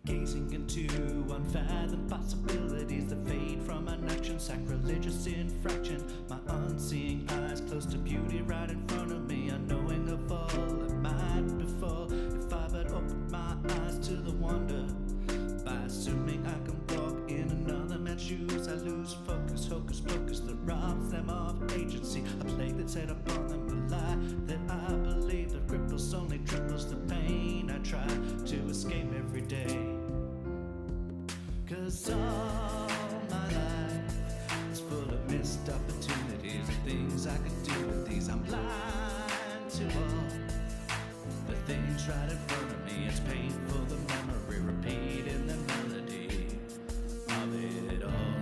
Gazing into unfathomed possibilities that fade from an action, sacrilegious infraction. My unseeing eyes close to beauty right in front of me, unknowing of all that might befall if I but open my eyes to the wonder. By assuming I can walk in another man's shoes, I lose focus, hocus pocus that robs them of agency. A plague that's set upon them, a lie that I believe that cripples only triples the pain I try to escape every day. 'Cause all my life is full of missed opportunities, the things I could do with these. I'm blind to all the things right in front of me. It's painful, the memory repeating the melody of it all.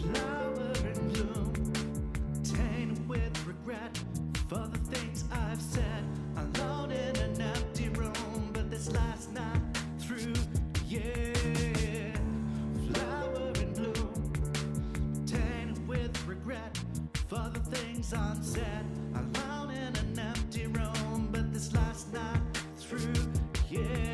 Flower in bloom, tainted with regret for the things I've said. Alone in an empty room, but this last night through, yeah. Flower in bloom, tainted with regret for the things unsaid. Alone in an empty room, but this last night through, yeah.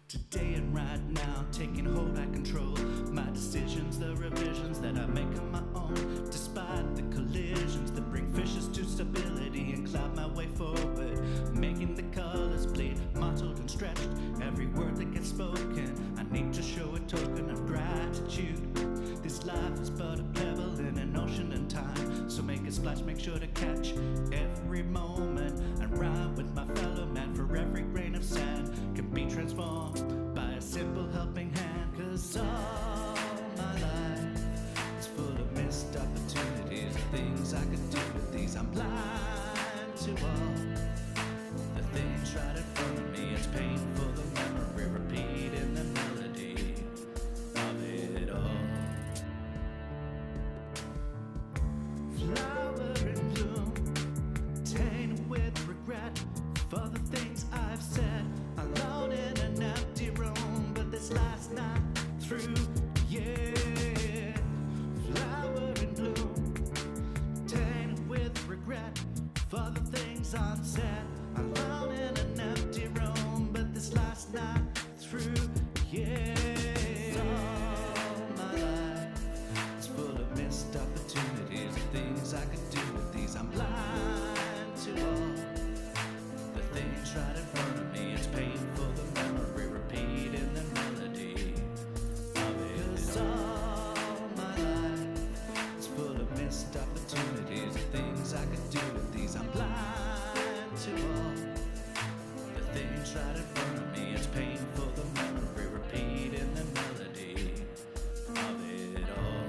Today and right now, taking hold, I control my decisions, the revisions that I make on my own. Despite the collisions that bring fishes to stability and cloud my way forward, making the colors bleed, mottled and stretched. Every word that gets spoken, I need to show a token of gratitude. This life is but a pebble in an ocean and time, so make it splash, make sure to catch every moment and ride with my fellow man. For every grain of sand can be transformed by a simple helping hand. 'Cause all my life is full of missed opportunities, the things I could do with these. I'm blind to all the things right in front of me. It's painful, the memory repeating the melody of it all. Flower in bloom, tainted with regret for the things I've said. Alone in an empty room, but this last night through, yeah. Flower in bloom, tainted with regret for the things unsaid. Alone in an empty room, but this last night through, yeah. All my life is full of missed opportunities, the things I could do with these. I'm blind to all the things right in front of me. It's painful, the memory repeating the melody of it. 'Cause all my life is full of missed opportunities, the things I could do with these. I'm blind to all the things right in front of me. It's painful, the memory repeating the melody of it all.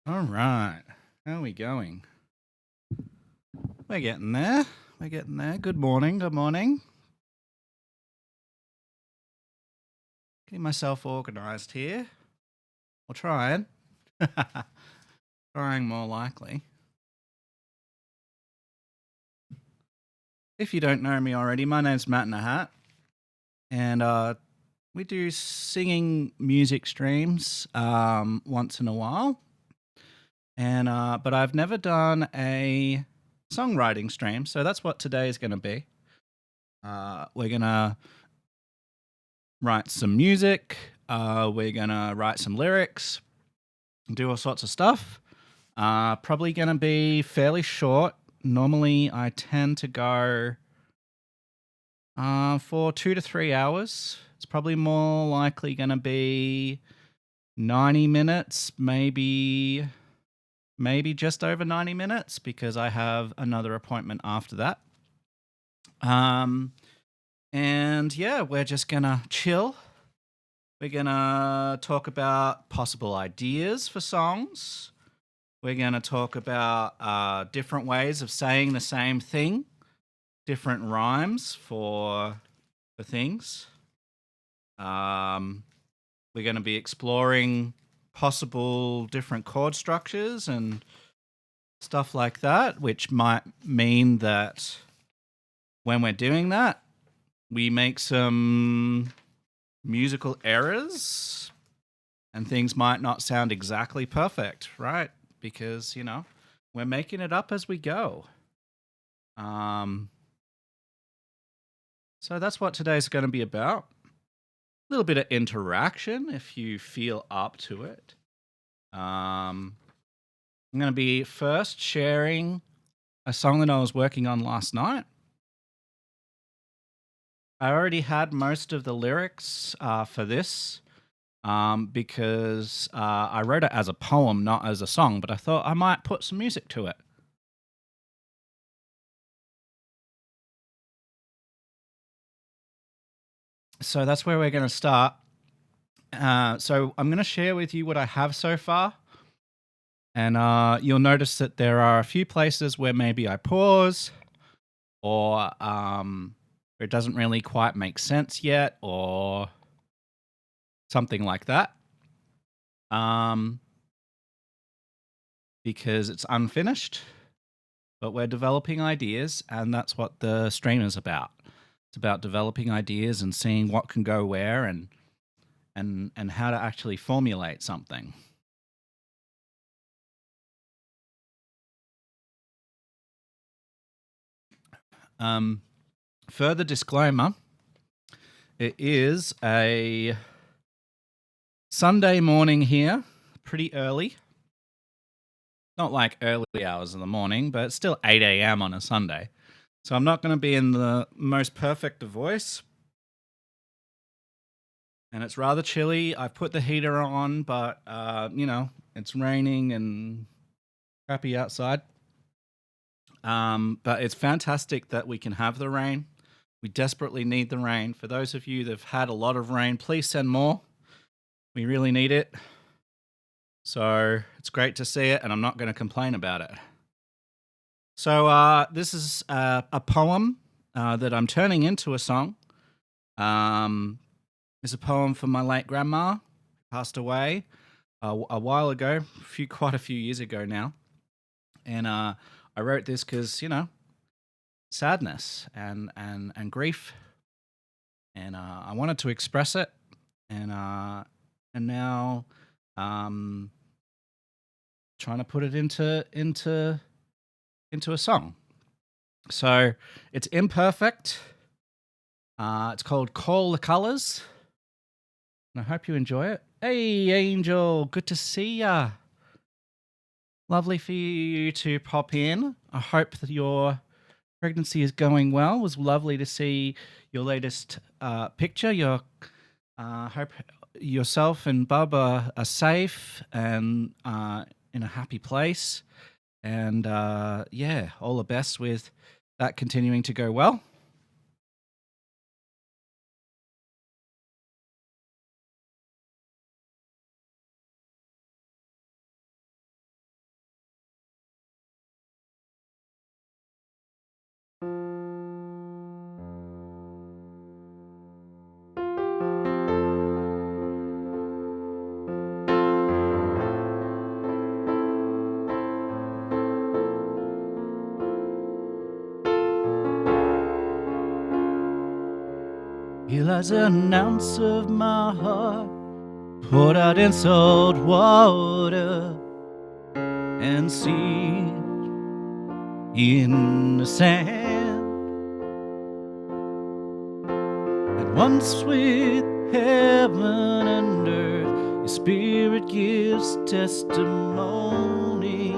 All right. How are we going? We're getting there. We're getting there. Good morning. Good morning. Getting myself organized here. Or trying. Trying more likely. If you don't know me already, my name's Matt in a Hat. And we do singing music streams once in a while. And but I've never done a songwriting stream, so that's what today is going to be. We're going to write some music. We're going to write some lyrics, do all sorts of stuff. Probably going to be fairly short. Normally, I tend to go for 2 to 3 hours. It's probably more likely going to be 90 minutes, maybe just over 90 minutes, because I have another appointment after that. And yeah, we're just going to chill. We're going to talk about possible ideas for songs. We're going to talk about different ways of saying the same thing, different rhymes for things. We're going to be exploring possible different chord structures and stuff like that, which might mean that when we're doing that, we make some musical errors and things might not sound exactly perfect, right? Because, we're making it up as we go. So that's what today's going to be about. A little bit of interaction if you feel up to it. I'm going to be first sharing a song that I was working on last night. I already had most of the lyrics for this because I wrote it as a poem, not as a song, but I thought I might put some music to it. So that's where we're going to start. So I'm going to share with you what I have so far. And you'll notice that there are a few places where maybe I pause or it doesn't really quite make sense yet or something like that. Because it's unfinished, but we're developing ideas, and that's what the stream is about. It's about developing ideas and seeing what can go where and how to actually formulate something. Further disclaimer, it is a Sunday morning here, pretty early. Not like early hours in the morning, but it's still 8 a.m. on a Sunday. So I'm not going to be in the most perfect of voice. And it's rather chilly. I've put the heater on, but, it's raining and crappy outside. But it's fantastic that we can have the rain. We desperately need the rain. For those of you that have had a lot of rain, please send more. We really need it. So it's great to see it, and I'm not going to complain about it. So this is a poem that I'm turning into a song. It's a poem for my late grandma, who passed away a while ago, quite a few years ago now. And I wrote this because, sadness and grief. And I wanted to express it. And now trying to put it into a song. So it's imperfect. It's called Call the Colors. And I hope you enjoy it. Hey, Angel, good to see ya. Lovely for you to pop in. I hope that your pregnancy is going well. It was lovely to see your latest picture. Hope yourself and Bub are safe and in a happy place. And all the best with that continuing to go well. Here lies an ounce of my heart, poured out in salt water and seed in the sand. And once with heaven and earth, your spirit gives testimony.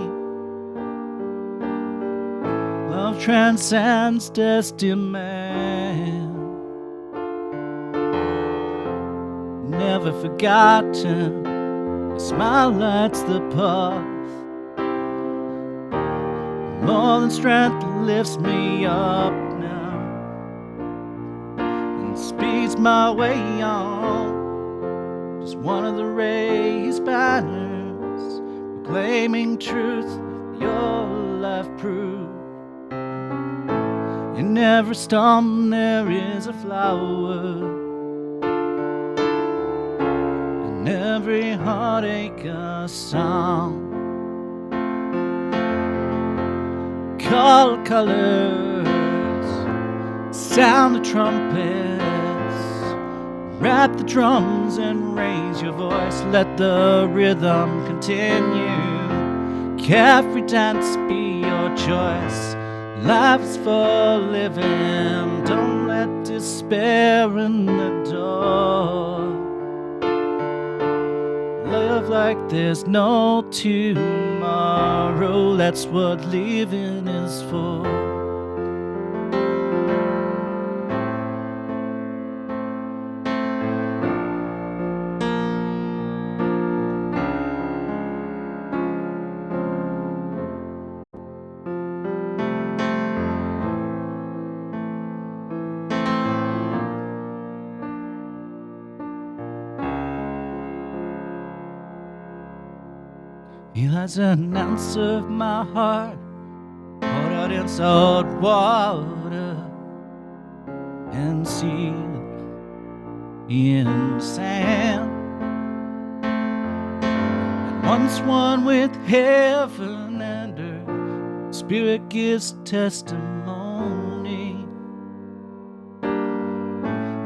Love transcends destiny. Never forgotten, your smile lights the path. More than strength lifts me up now and speeds my way on. Just one of the raised banners, proclaiming truth your life proved. In every storm there is a flower, in every heartache a song. Call colors, sound the trumpets, wrap the drums and raise your voice. Let the rhythm continue. Carefree dance be your choice. Life is for living. Don't let despair in the door. Love like there's no tomorrow. That's what living is for. He lies an ounce of my heart, poured out in salt water and sealed in sand. And once one with heaven and earth, spirit gives testimony.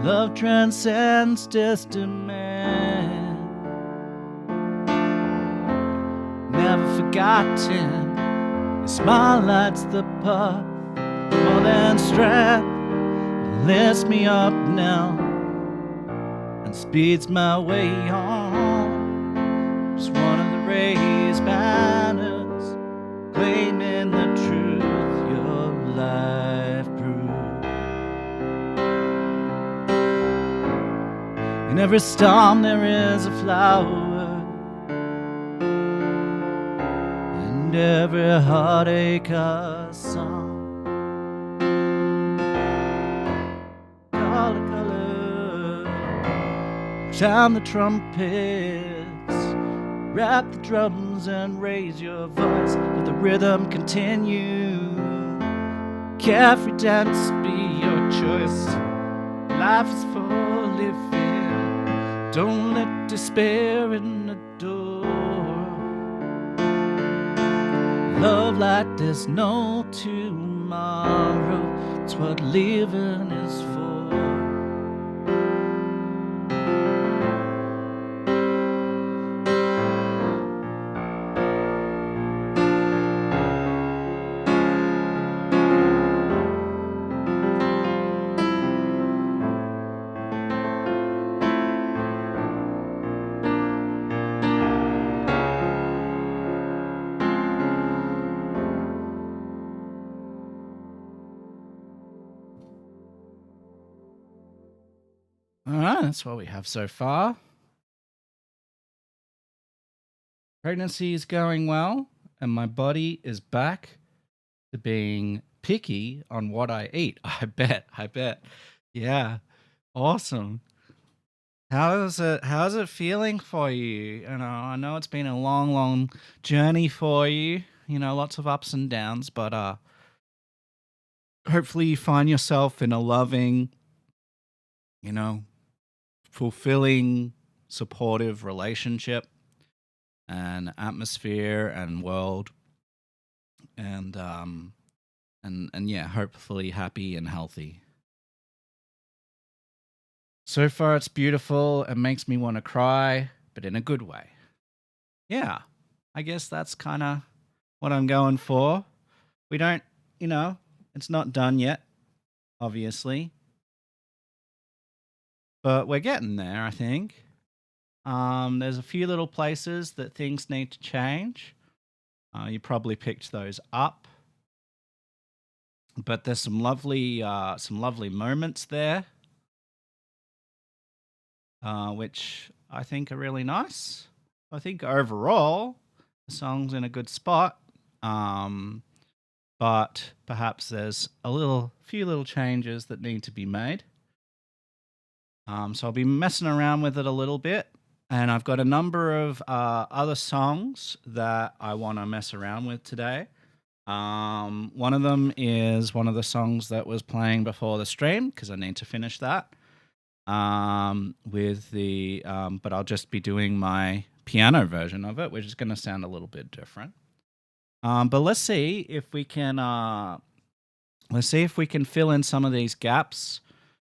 Love transcends destiny. Never forgotten, your smile lights the path. More than strength lifts me up now and speeds my way on. Just one of the raised banners, claiming the truth your life proved. In every storm there is a flower, and every heartache a song. Call the color, sound the trumpets, wrap the drums and raise your voice. Let the rhythm continue. Carefree dance be your choice. Life is for living. Don't let despair in the door. Love like there's no tomorrow. It's what living is for. All right, that's what we have so far. Pregnancy is going well, and my body is back to being picky on what I eat. I bet. Yeah, awesome. How's it feeling for you? I know it's been a long journey for you. Lots of ups and downs, but hopefully you find yourself in a loving, you know, fulfilling, supportive relationship and atmosphere and world, and yeah, hopefully happy and healthy. So far, it's beautiful and makes me want to cry, but in a good way. Yeah, I guess that's kind of what I'm going for. We don't, it's not done yet, obviously, but we're getting there, I think. There's a few little places that things need to change. You probably picked those up, but there's some lovely moments there, which I think are really nice. I think overall, the song's in a good spot, but perhaps there's few little changes that need to be made. So I'll be messing around with it a little bit, and I've got a number of other songs that I want to mess around with today. One of them is one of the songs that was playing before the stream because I need to finish that. But I'll just be doing my piano version of it, which is going to sound a little bit different. But let's see if we can fill in some of these gaps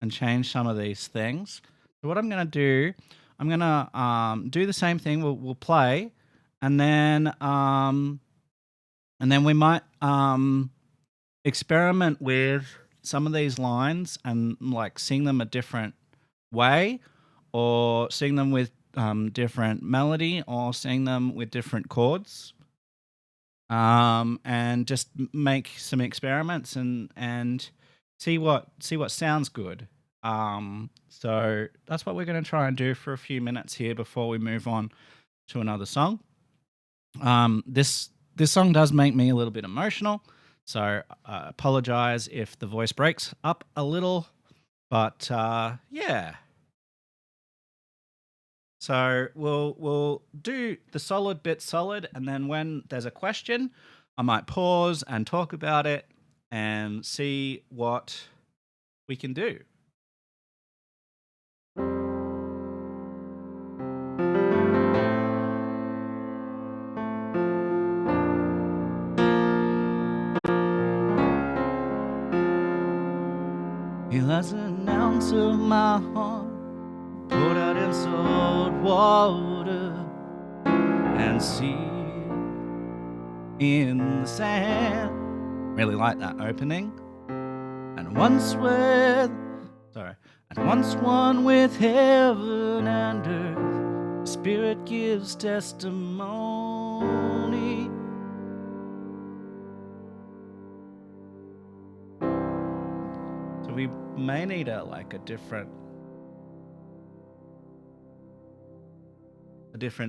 and change some of these things. So what I'm going to do, I'm going to do the same thing. We'll play, and then we might experiment with some of these lines and like sing them a different way, or sing them with different melody, or sing them with different chords. And just make some experiments and see what sounds good. So that's what we're going to try and do for a few minutes here before we move on to another song. This song does make me a little bit emotional, so I apologize if the voice breaks up a little, but yeah. So we'll do the solid bit solid, and then when there's a question, I might pause and talk about it and see what we can do. He lies an ounce of my heart poured out in salt water and seed in the sand. Really like that opening. And once one with heaven and earth, the Spirit gives testimony. So we may need a different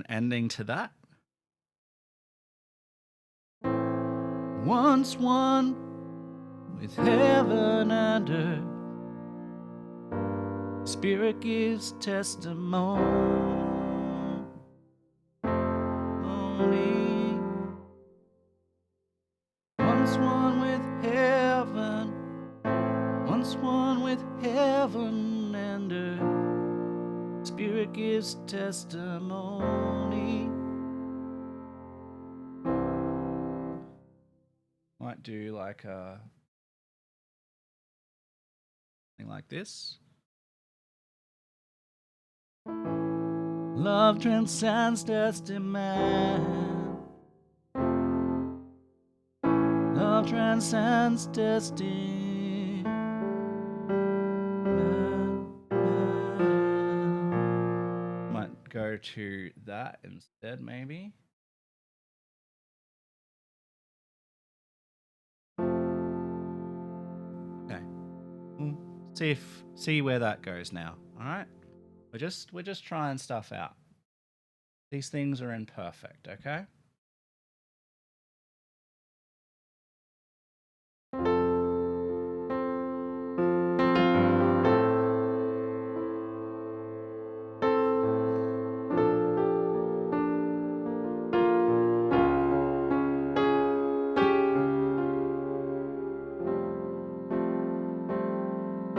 ending to that. Once one with heaven and earth, Spirit gives testimony. Once one with heaven and earth, Spirit gives testimony. Might do like a thing like this. Love transcends destiny. Love transcends destiny. Might go to that instead, maybe. Okay. See where that goes now. All right. We're just trying stuff out. These things are imperfect, okay?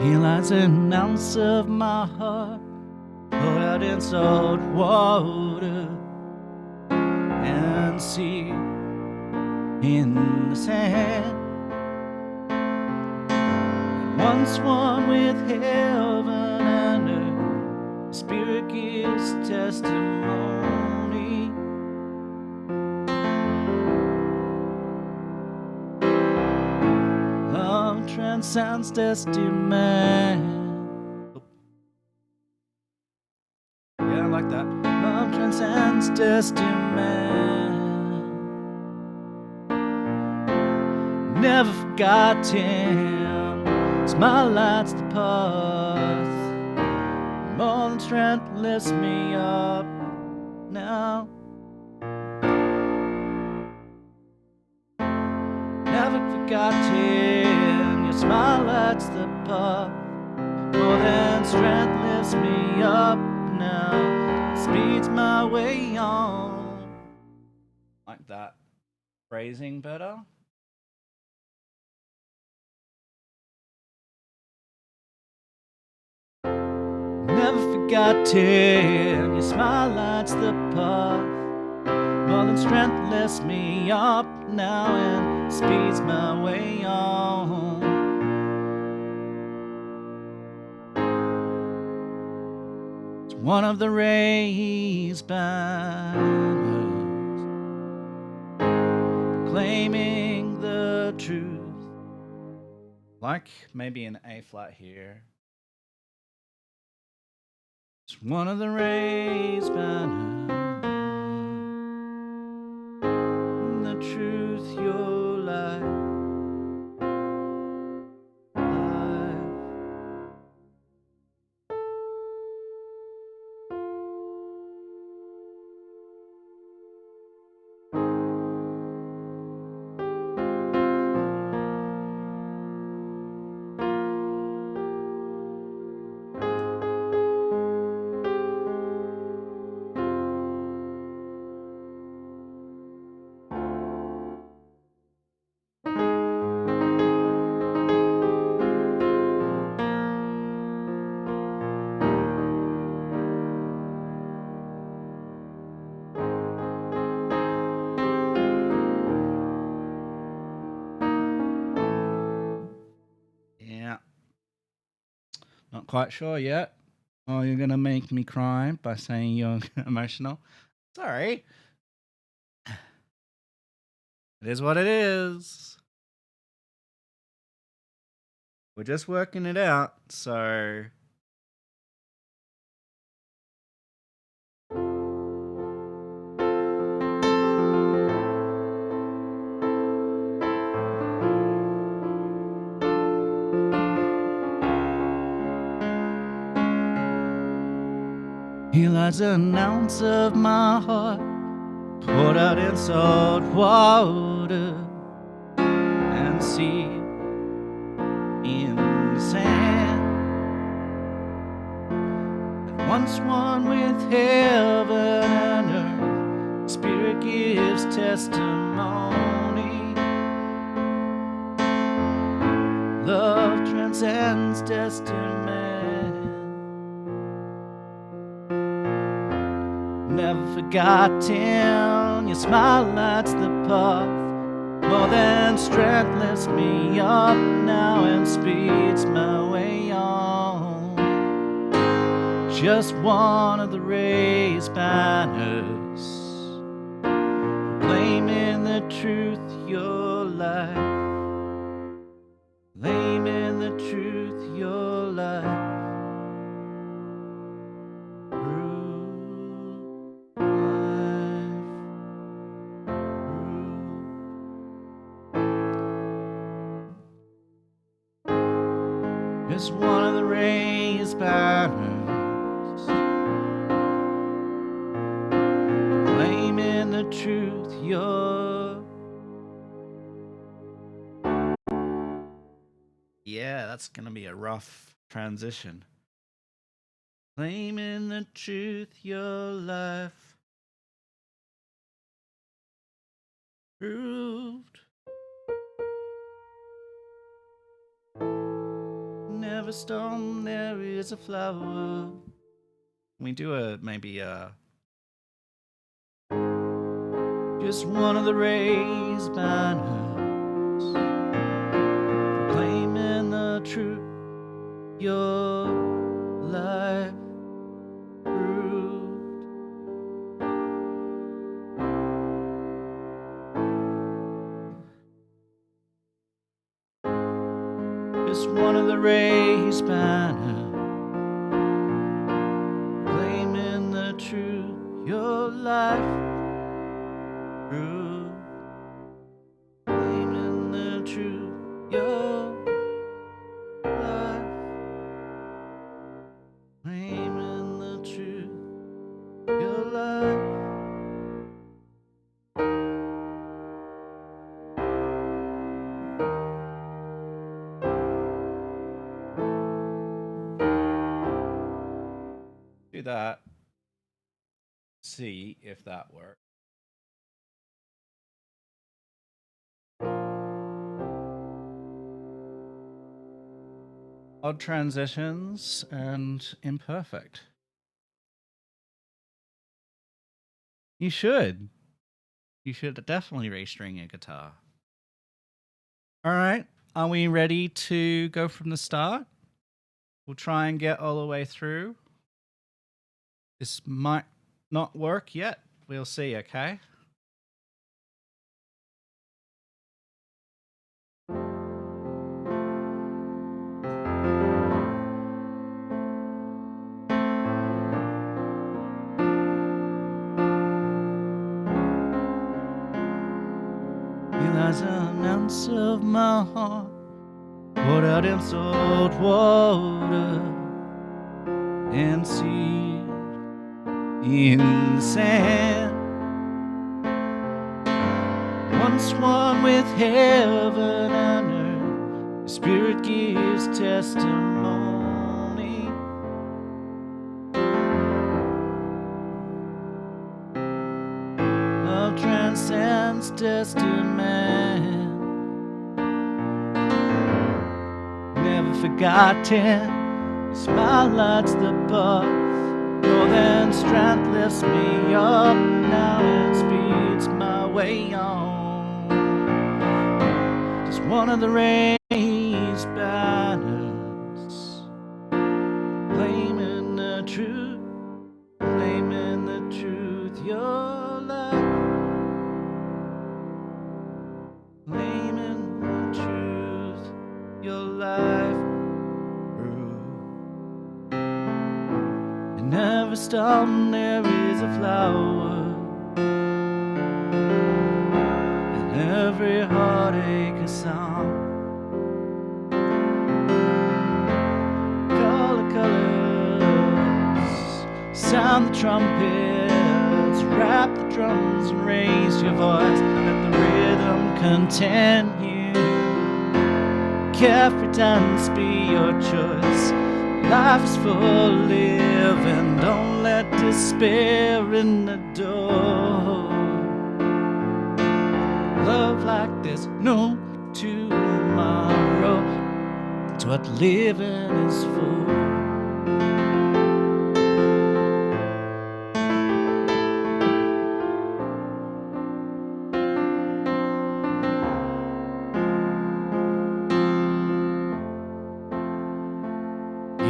He lies an ounce of my heart poured out in salt water and sea in the sand. And once one with heaven and earth, Spirit gives testimony. Love transcends demand. Yeah, I like that. Love transcends demand. Never forgotten. Smile lights the path. More than strength lifts me up now. Never forgotten. Your smile lights the path. More than strength lifts me up now. Speeds my way on. Like that. Phrasing better. Never forgotten. Your smile lights the path. More than strength lifts me up now and speeds my way on. It's one of the raised banners proclaiming the truth. Like maybe an A flat here. It's one of the raised banners. The truth, your life. Yeah. Not quite sure yet. Oh, you're going to make me cry by saying you're emotional? Sorry. It is what it is. We're just working it out, so... He lies an ounce of my heart, poured out in salt water, and sea in the sand. And once one with heaven and earth, Spirit gives testimony. Love transcends testament. Never forgotten, your smile lights the path. More than strength lifts me up now and speeds my way on. Just one of the raised banners, proclaiming the truth, your life. Proclaiming the truth, your life. Just one of the raised banners, claiming the truth, your... Yeah, that's gonna be a rough transition. Claiming the truth, your life proved. Never stone, there is a flower. We do maybe just one of the raised banners, proclaiming the truth, your life. Just one of the raised banner, claiming the truth, your life through. Claiming the truth, your life. Claiming the truth, your life. Do that. See if that works. Odd transitions and imperfect. You should. You should definitely restring your guitar. All right. Are we ready to go from the start? We'll try and get all the way through. This might not work yet. We'll see, okay? He lies an ounce of my heart, poured out in salt water and seed in the sand. Once one with heaven and earth, the Spirit gives testimony. Love transcends testament. Never forgotten, your smile lights the path. More than strength lifts me up, now it speeds my way on. Just one of the raised banners, claiming the truth, claiming the truth, your life, claiming the truth, your life through. In every storm there is a flower, in every heartache a song. Call the colors, sound the trumpets, rap the drums and raise your voice. Let the rhythm continue. Carefree dance be your choice. Life is for living, don't let despair in the door. Love like there's no tomorrow, it's what living is for.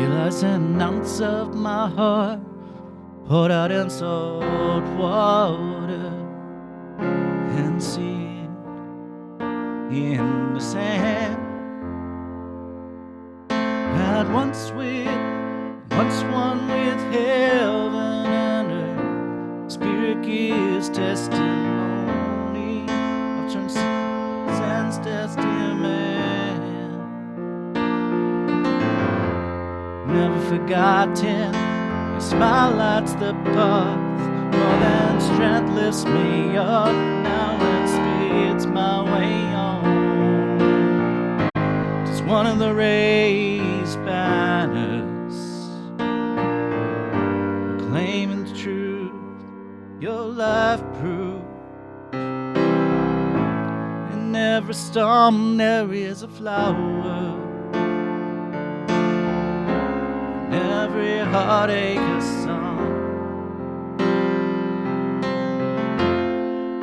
Lies an ounce of my heart, poured out in salt water and seed in the sand. Had once one with heaven and earth, Spirit gives testimony of transcends testament. Never forgotten, your smile lights the path. More than strength lifts me up, now it speeds my way on. Just one of the raised banners, proclaiming the truth, your life proof. In every storm there is a flower, every heartache a song.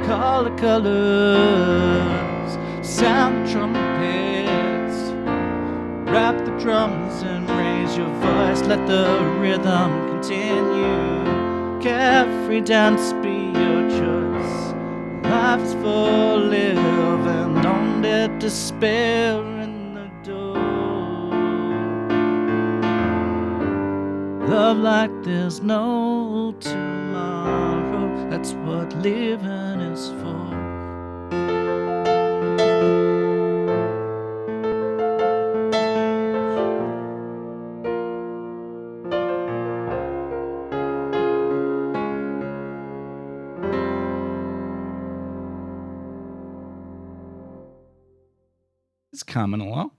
Call the colors, sound the trumpets, rap the drums and raise your voice. Let the rhythm continue. Carefree dance be your choice. Life is for living, don't let despair in the door. Love like there's no tomorrow. That's what living is for. It's coming along.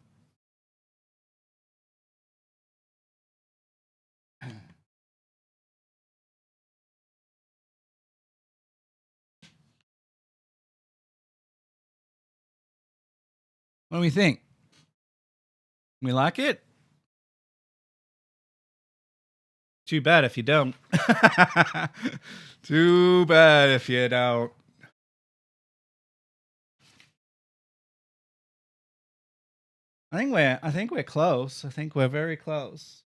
What do we think? We like it? Too bad if you don't. Too bad if you don't. I think we're close. I think we're very close.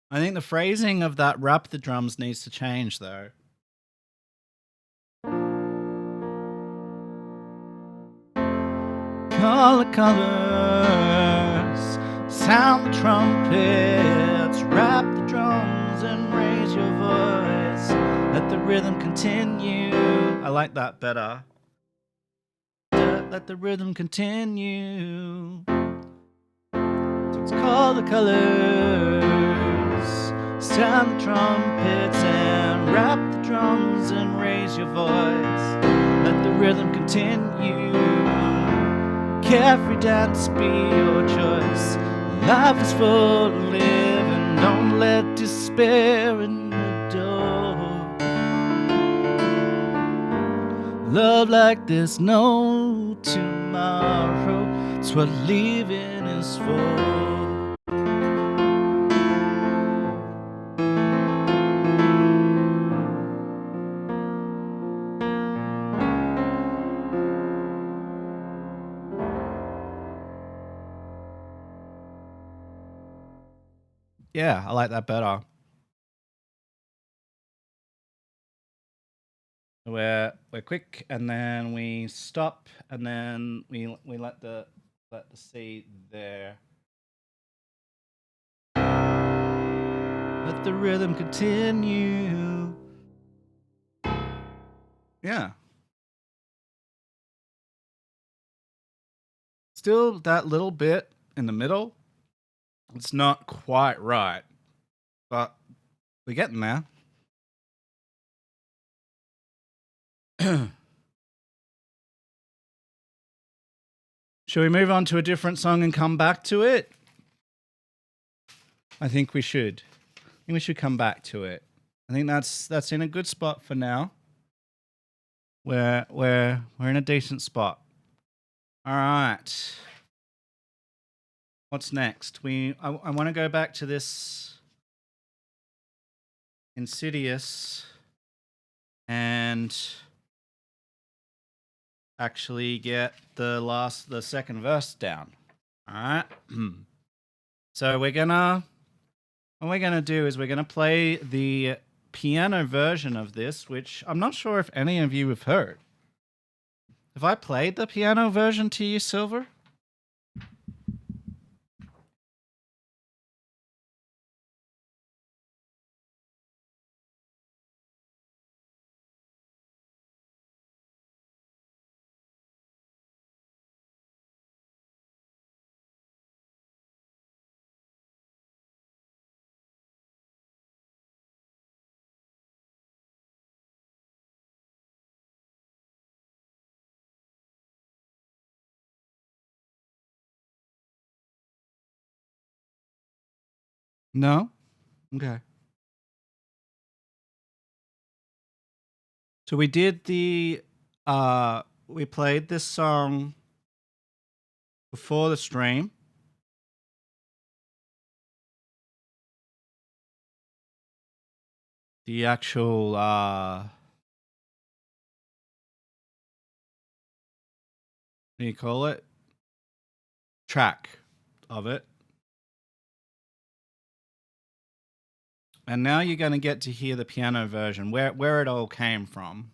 I think the phrasing of that wrap the drums needs to change though. Call the colors, sound the trumpets, wrap the drums and raise your voice. Let the rhythm continue. I like that better. Let the rhythm continue. So it's call the colors, sound the trumpets and wrap the drums and raise your voice. Let the rhythm continue. Carefree dance be your choice. Life is full of living. Don't let despair in the door. Love like there's no tomorrow. It's what living is for. Yeah, I like that better. We're quick, and then we stop, and then we let the C there. Let the rhythm continue. Yeah. Still that little bit in the middle. It's not quite right, but we're getting there. Shall we move on to a different song and come back to it? I think we should. I think we should come back to it. I think that's in a good spot for now. We're in a decent spot. All right. What's next? I want to go back to this Insidious and actually get the second verse down. All right. So what we're gonna do is we're gonna play the piano version of this, which I'm not sure if any of you have heard. Have I played the piano version to you, Silver? No? Okay. So we did we played this song before the stream. The actual what do you call it? Track of it. And now you're going to get to hear the piano version, where it all came from.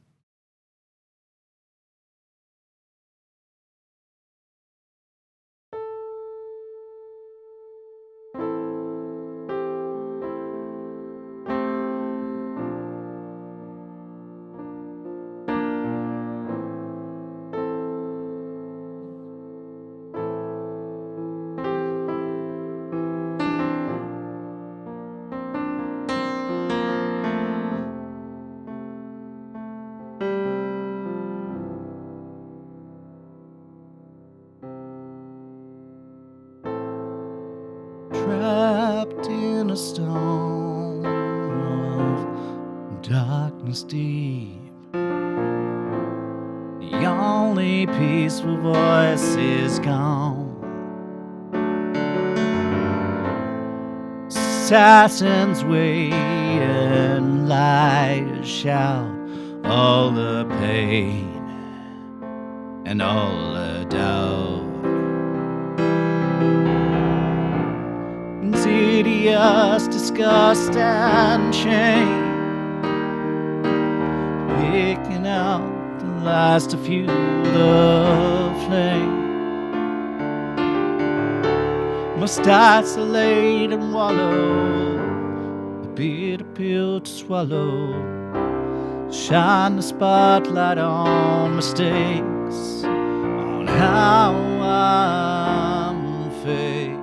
Trapped in a storm of darkness deep, the only peaceful voice is gone. Assassins wait and liars shout all the pain and all the doubt. Insidious disgust and shame, picking out the lies to fuel the flame. Must isolate and wallow, a bitter pill to swallow. Shine the spotlight on mistakes, on how I'm fake.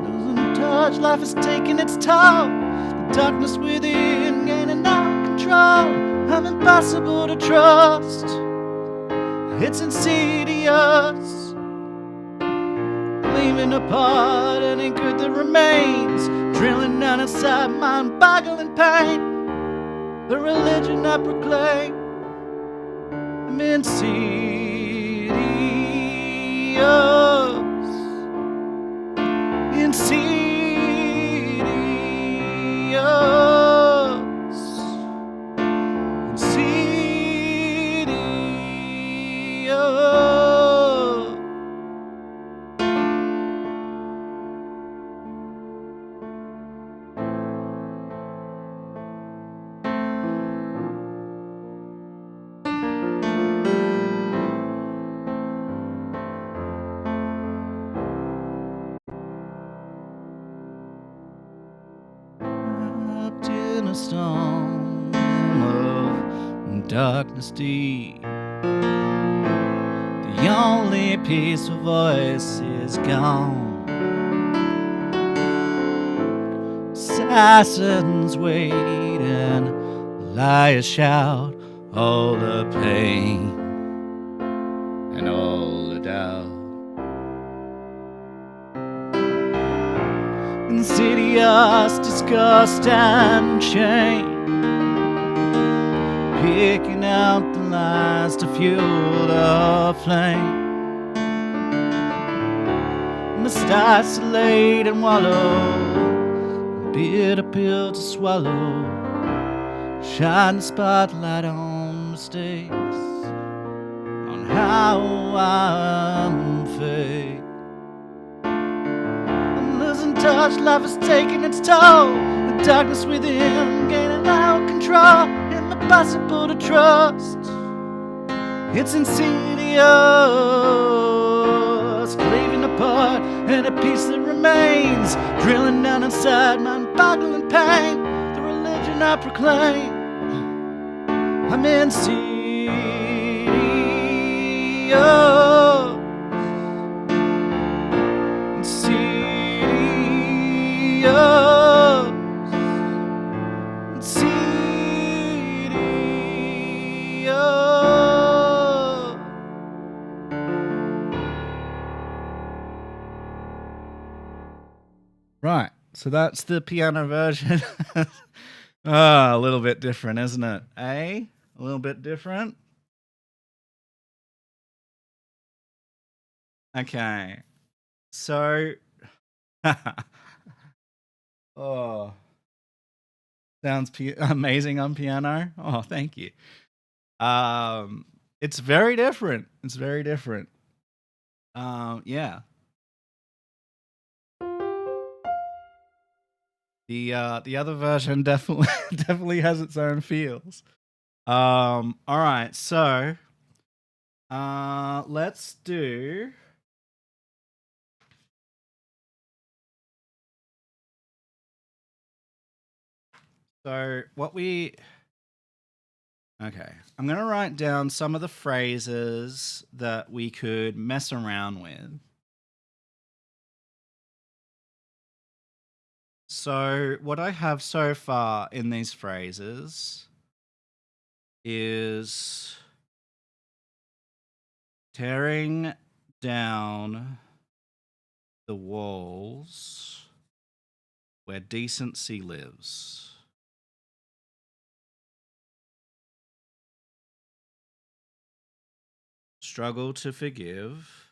Losing touch, life is taking its toll. The darkness within gaining out control. I'm impossible to trust, it's insidious. Leaving apart any good that remains, drilling down inside mind-boggling pain. The religion I proclaim, I'm insidious, insidious, insidious. Trapped in a storm of darkness deep, the only peaceful voice is gone. Assassins wait and liars shout all the pain and all the doubt. Insidious disgust and shame, picking out the lies to fuel the flame. Must isolate and wallow, a bitter pill to swallow. Shine the spotlight on mistakes, on how I'm fake. Losing touch, life is taking its toll. The darkness within gaining out control. Impossible to trust, it's insidious. Cleaving apart any piece that remains, drilling down inside mind-boggling pain. The religion I proclaim, I'm insidious. Right, so that's the piano version. A little bit different, isn't it? A little bit different. Okay, so oh, sounds amazing on piano. Oh, thank you. It's very different. It's very different. Yeah. The other version definitely definitely has its own feels. All right, so let's do. So what we okay, I'm gonna write down some of the phrases that we could mess around with. So what I have so far in these phrases is tearing down the walls where decency lives. Struggle to forgive.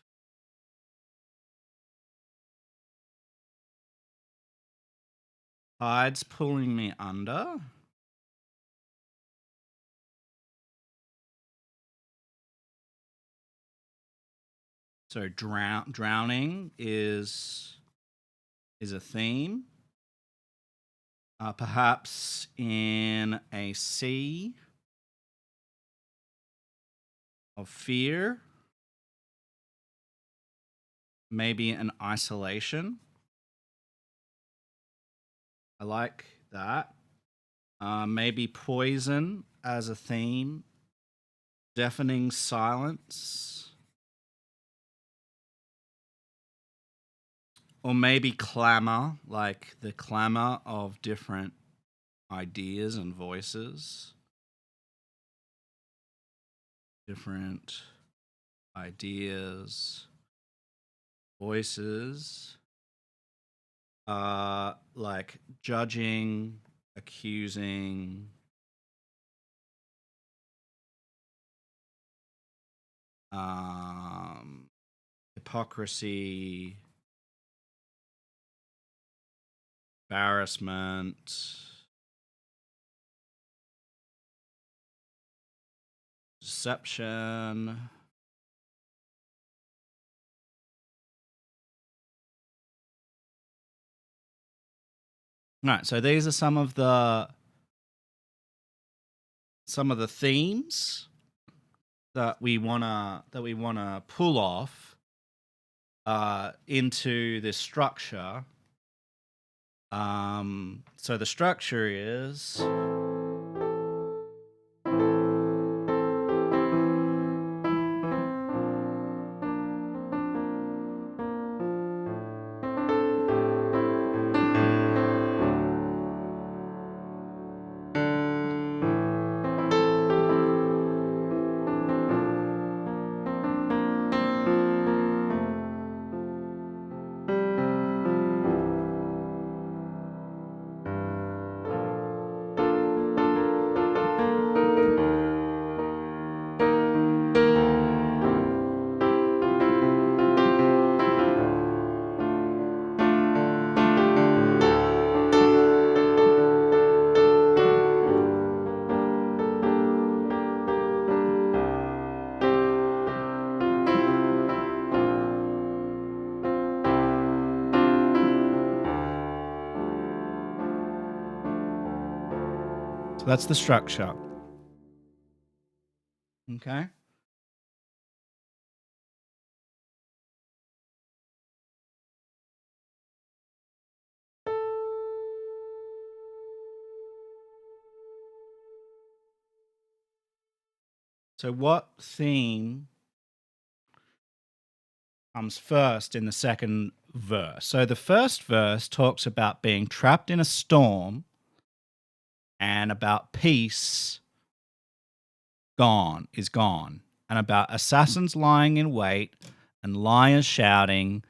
Tides pulling me under. So drowning is a theme. Perhaps in a sea of fear. Maybe an isolation. I like that. Maybe poison as a theme. Deafening silence. Or maybe clamor, like the clamor of different ideas and voices. Different ideas, voices. Like judging, accusing, hypocrisy, embarrassment, deception. All right, so these are some of the themes that we wanna pull off into this structure. So the structure is. So that's the structure. Okay. So what theme comes first in the second verse? So the first verse talks about being trapped in a storm and about peace gone, and about assassins lying in wait and liars shouting,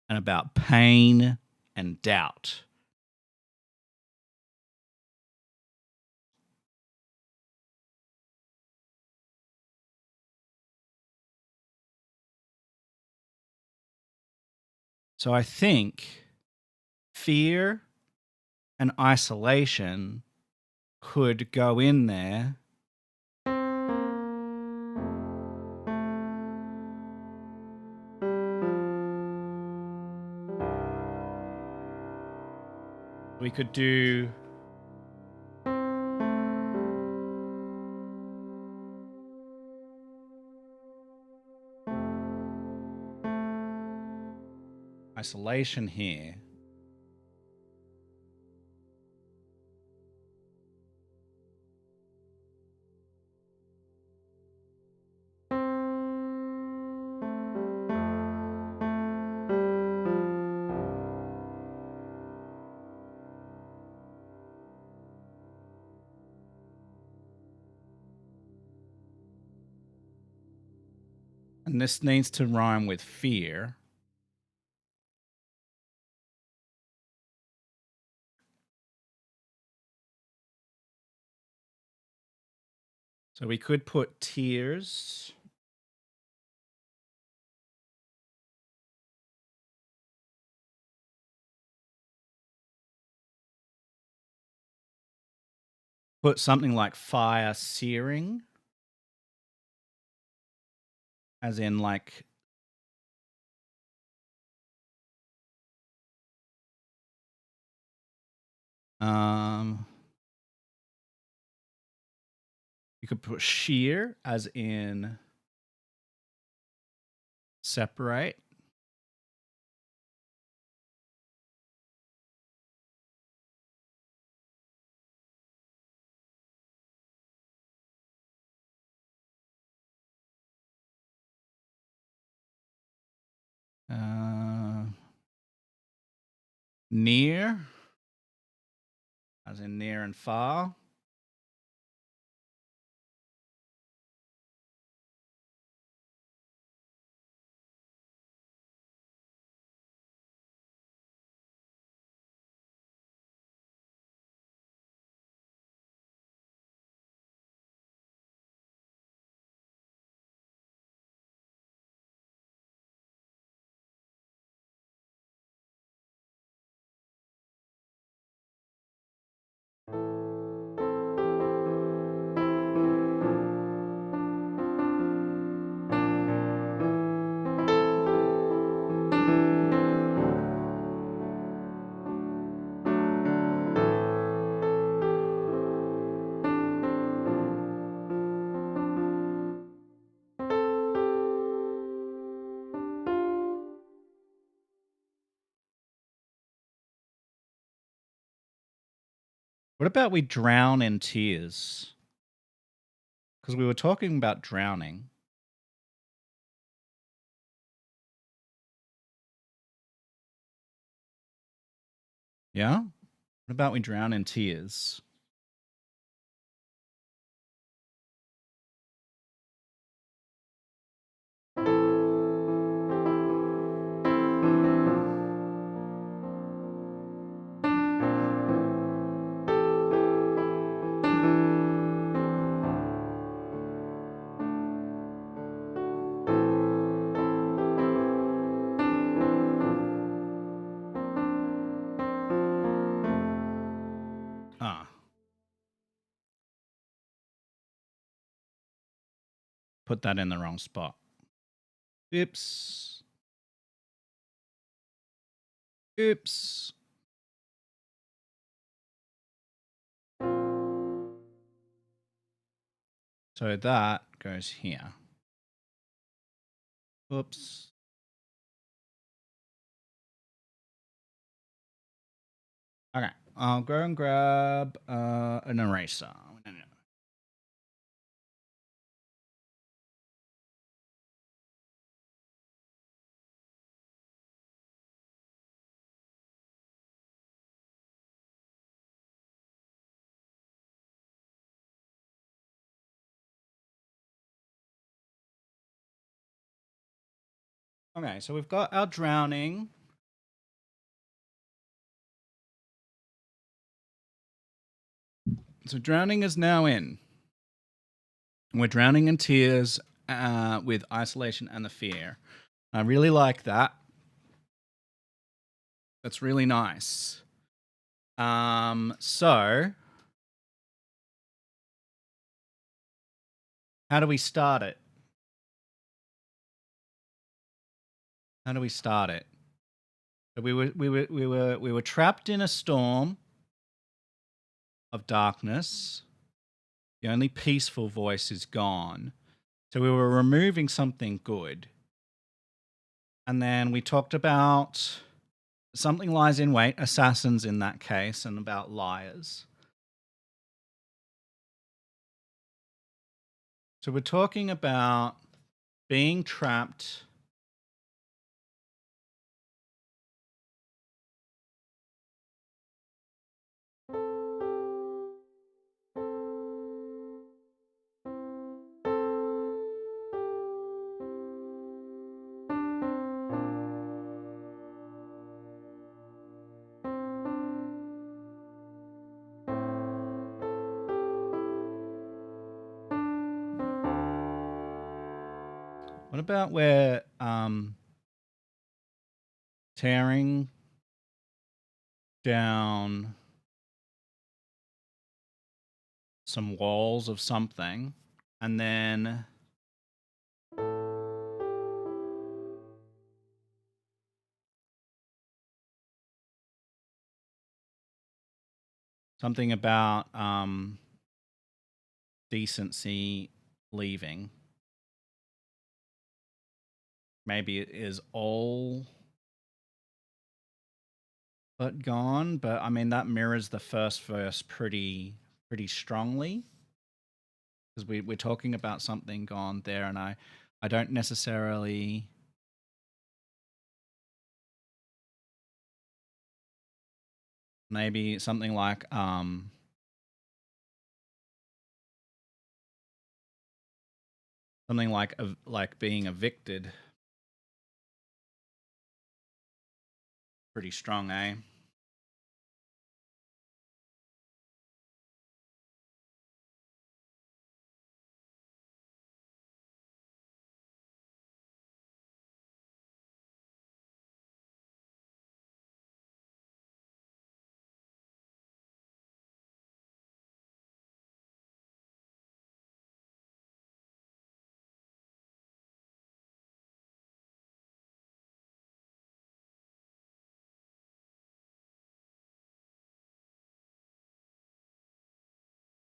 and about pain and doubt. So I think fear and isolation could go in there. We could do isolation here. And this needs to rhyme with fear. So we could put tears. Put something like fire searing, as in like you could put sheer, as in separate. Near, as in near and far. What about we drown in tears? Because we were talking about drowning. Yeah? What about we drown in tears? Ah. Put that in the wrong spot. Oops. Oops. So that goes here. Oops. Okay, I'll go and grab an eraser. Okay, so we've got our drowning. So drowning is now in. We're drowning in tears with isolation and the fear. I really like that. That's really nice. So how do we start it? How do we start it? So we were trapped in a storm. of darkness. The only peaceful voice is gone. So we were removing something good. And then we talked about something lies in wait, assassins in that case, and about liars. So we're talking about being trapped. What about where tearing down some walls of something and then something about decency leaving. Maybe it is all but gone, but I mean that mirrors the first verse pretty strongly, because we're talking about something gone there, and I don't necessarily maybe something like being evicted. Pretty strong, eh?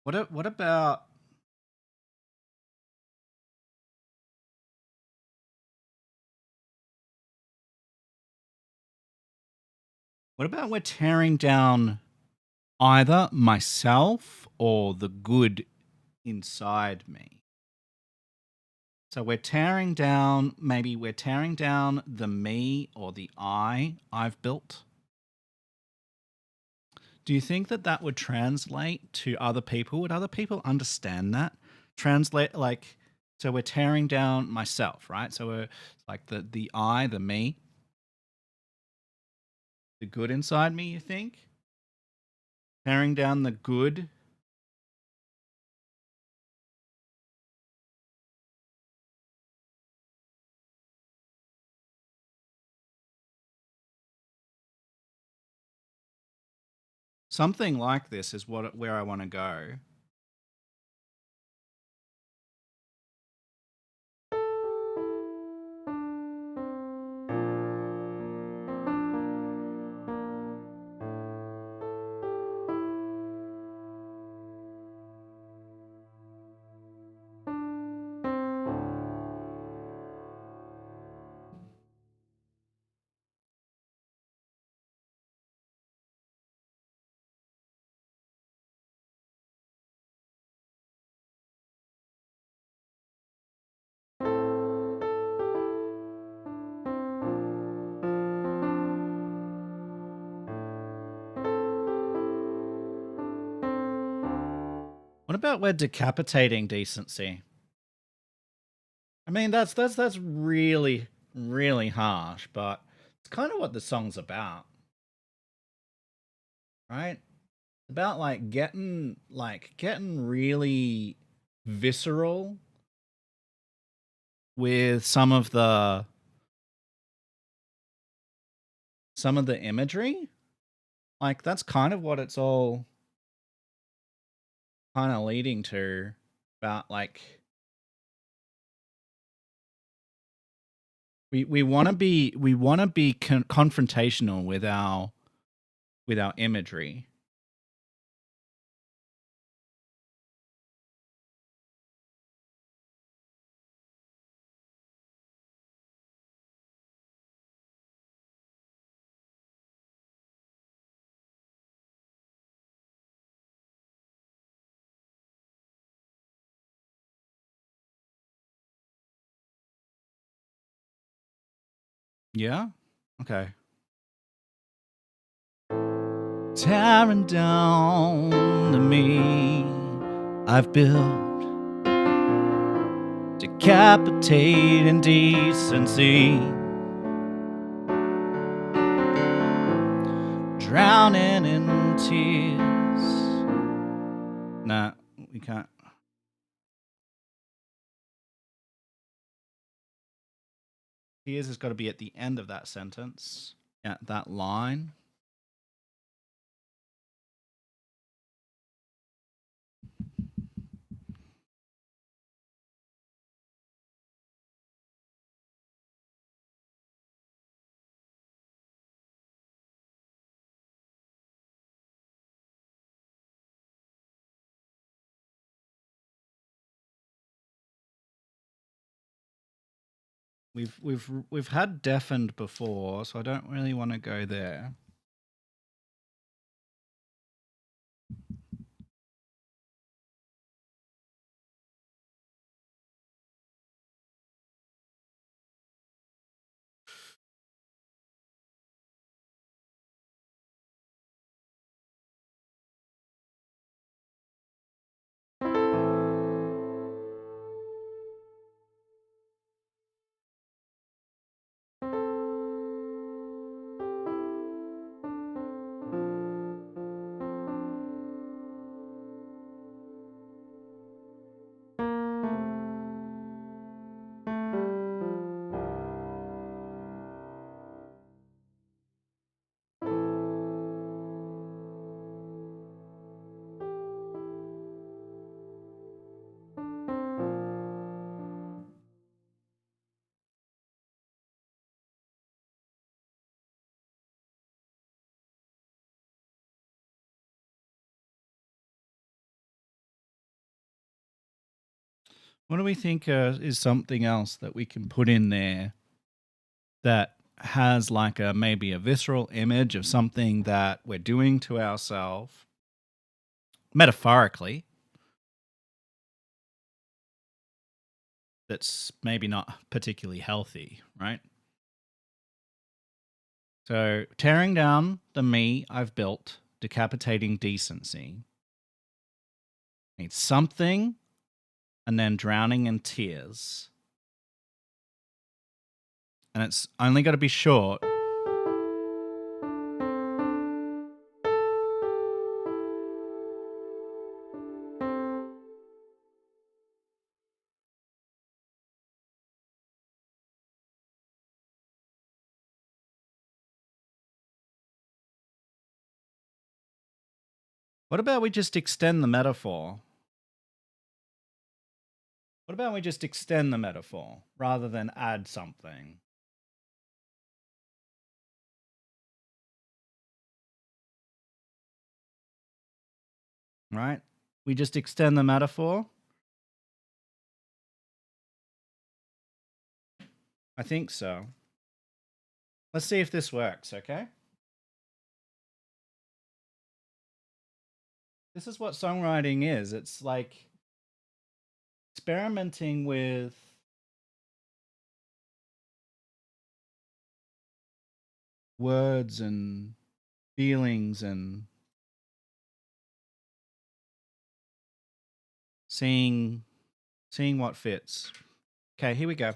What about we're tearing down either myself or the good inside me? So we're tearing down, maybe we're tearing down the me or the I've built. Do you think that that would translate to other people? Would other people understand that? Translate like, so we're tearing down myself, right? So we're like the I, the me, the good inside me, you think? Tearing down the good. Something like this is where I want to go. What about we're decapitating decency? I mean, that's really harsh, but it's kind of what the song's about, right? About getting really visceral with some of the imagery. Like that's kind of what it's all kind of leading to, about like we want to be confrontational with our imagery. Yeah? Okay. Tearing down the me I've built, decapitating decency, drowning in tears. Nah, we can't. Tears has got to be at the end of that sentence. Yeah, that line. We've had deafened before, so I don't really want to go there. What do we think is something else that we can put in there that has like a maybe a visceral image of something that we're doing to ourselves, metaphorically, that's maybe not particularly healthy, right? So tearing down the me I've built, decapitating decency. Needs something, and then drowning in tears. And it's only got to be short. What about we just extend the metaphor? What about we just extend the metaphor rather than add something? Right? We just extend the metaphor? I think so. Let's see if this works, okay? This is what songwriting is. It's like experimenting with words and feelings and seeing what fits. Okay, here we go.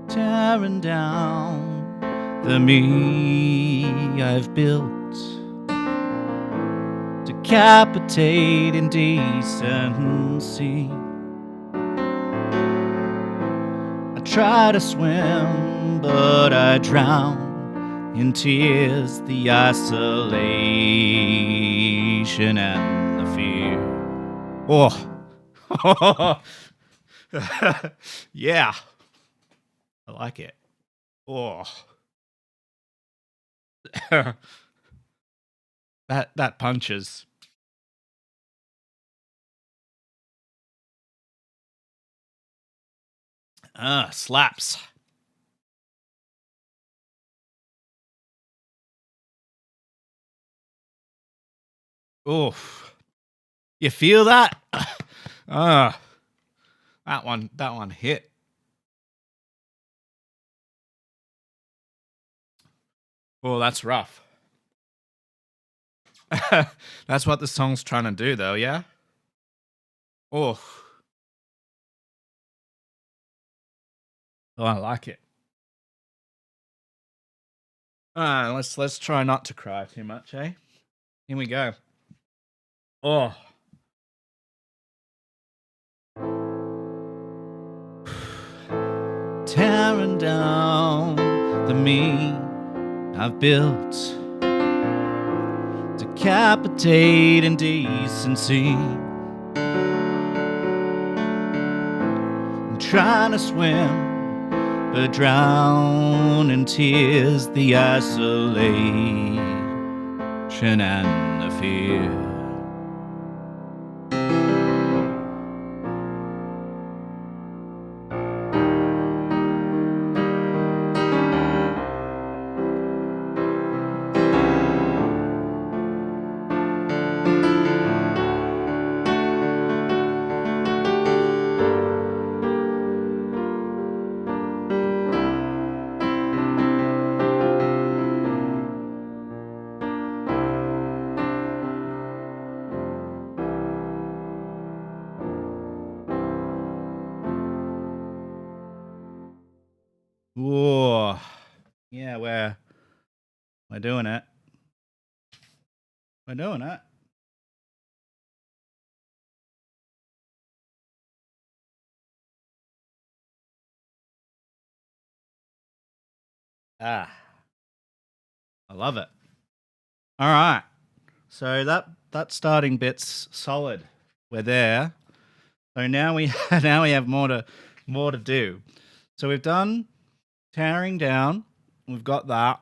Tearing down the me I've built, decapitating decency. I try to swim, but I drown in tears, the isolation and the fear. Oh, yeah, I like it. Oh, that punches. Slaps. Oof. You feel that? Ah, that one hit. Oh, that's rough. That's what the song's trying to do, though, yeah? Oh, I like it. Let's try not to cry too much, eh? Here we go. Oh. Tearing down the me I've built, decapitating decency. I'm trying to swim, but drown in tears, the isolation and the fear. Whoa. Yeah, we're doing it. We're doing it. Ah, I love it. All right. So that starting bit's solid. We're there. So now we now we have more to do. So we've done tearing down. We've got that.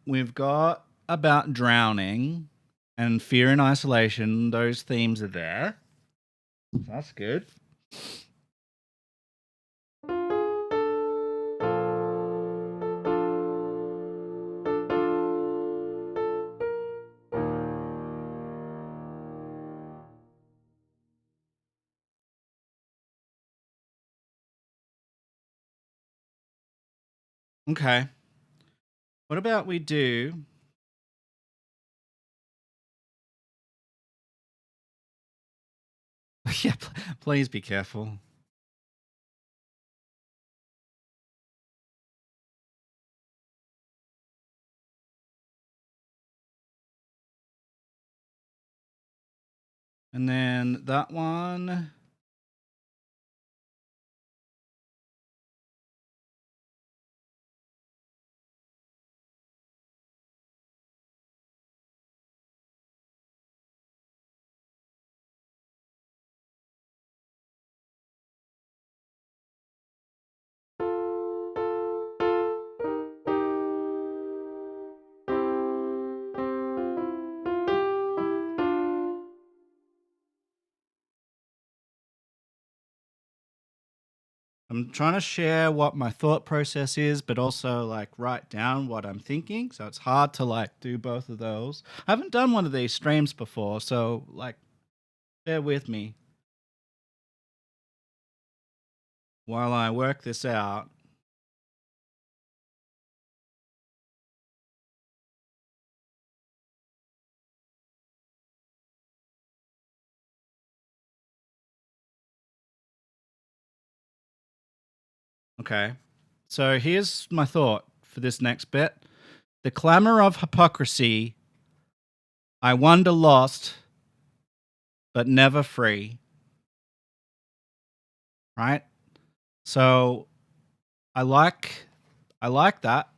We've got about drowning and fear and isolation. Those themes are there. That's good. Okay. What about we do? Yeah, please be careful. And then that one. I'm trying to share what my thought process is, but also like write down what I'm thinking. So it's hard to like do both of those. I haven't done one of these streams before, so like bear with me while I work this out. Okay. So here's my thought for this next bit. The clamor of hypocrisy, I wander lost, but never free. Right? So I like I like that.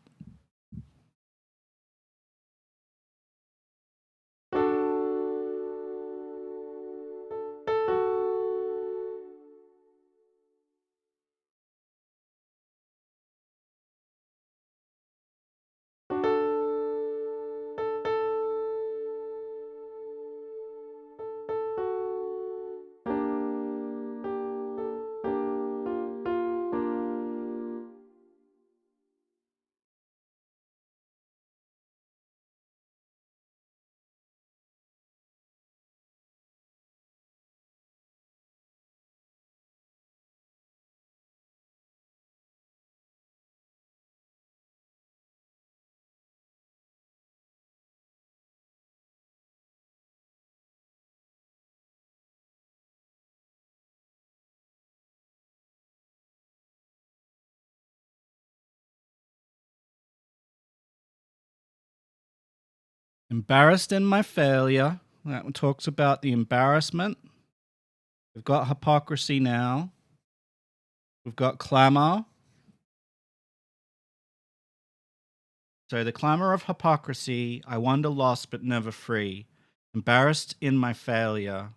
Embarrassed in my failure. That one talks about the embarrassment. We've got hypocrisy now. We've got clamor. So the clamor of hypocrisy, I wander lost but never free. Embarrassed in my failure.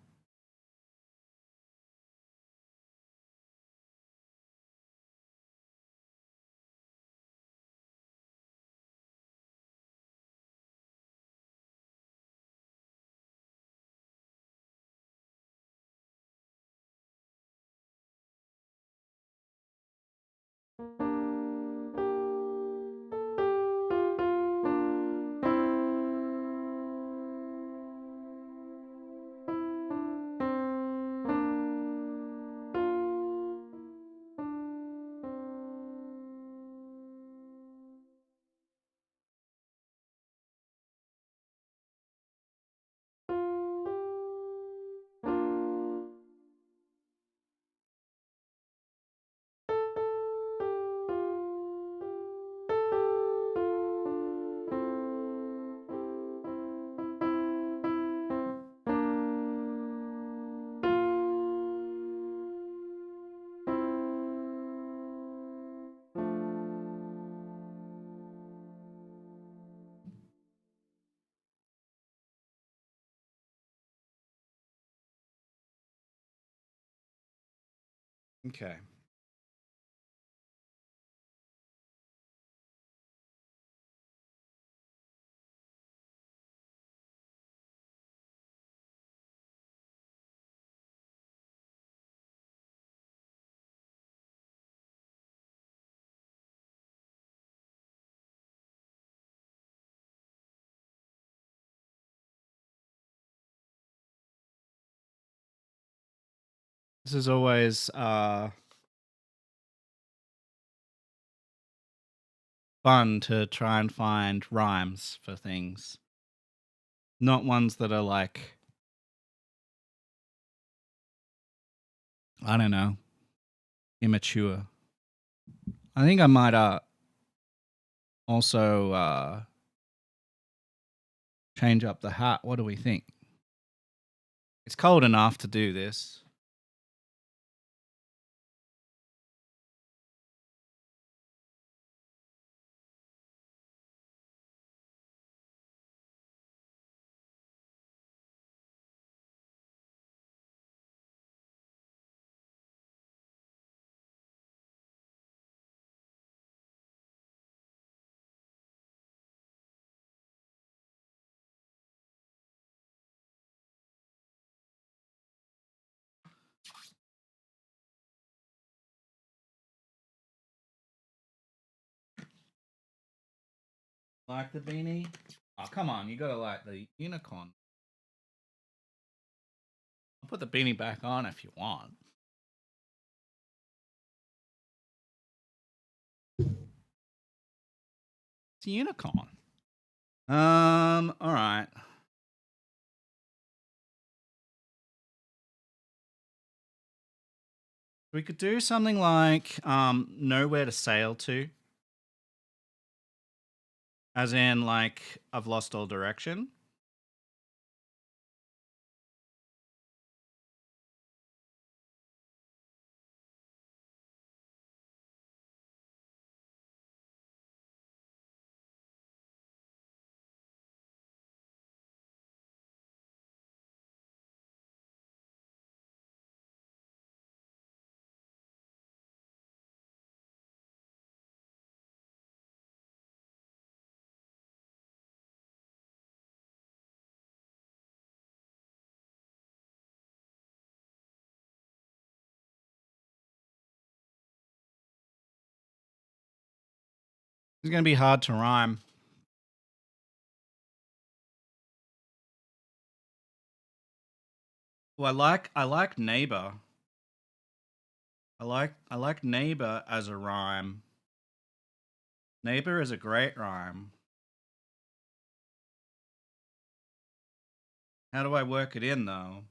Okay. This is always fun to try and find rhymes for things. Not ones that are like, I don't know, immature. I think I might also change up the hat. What do we think? It's cold enough to do this. Like the beanie? Oh, come on. You got to like the unicorn. I'll put the beanie back on if you want. It's a unicorn. All right. We could do something like nowhere to sail to. As in like I've lost all direction. It's going to be hard to rhyme. Well, I like neighbor. I like neighbor as a rhyme. Neighbor is a great rhyme. How do I work it in though?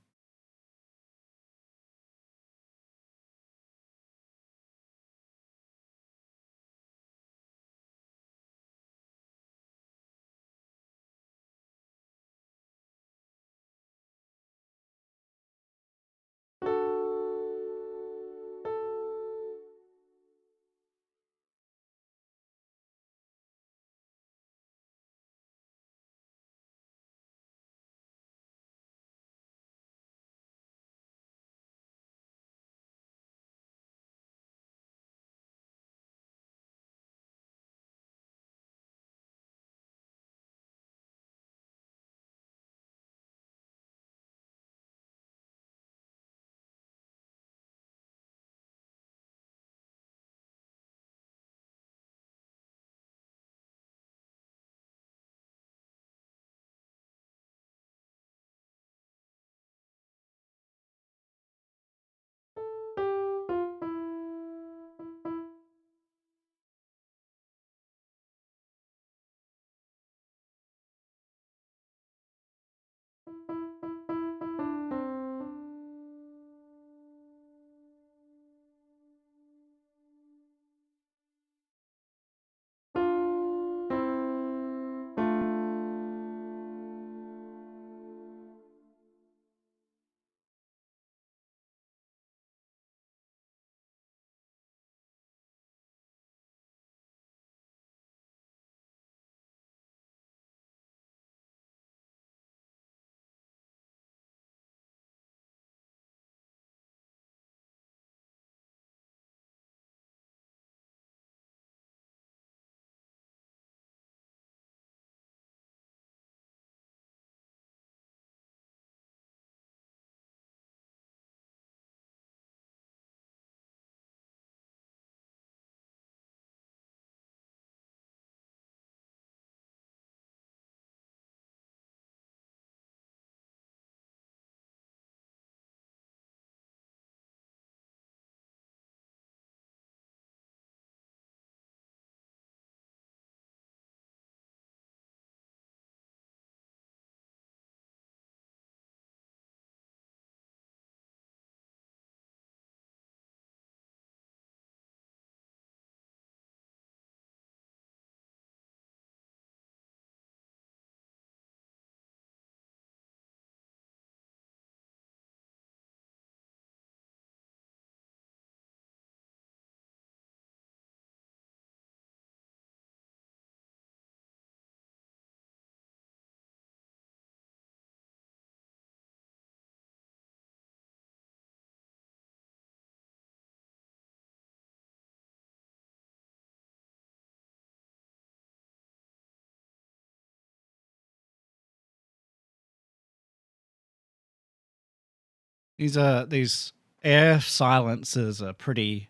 These air silencers are pretty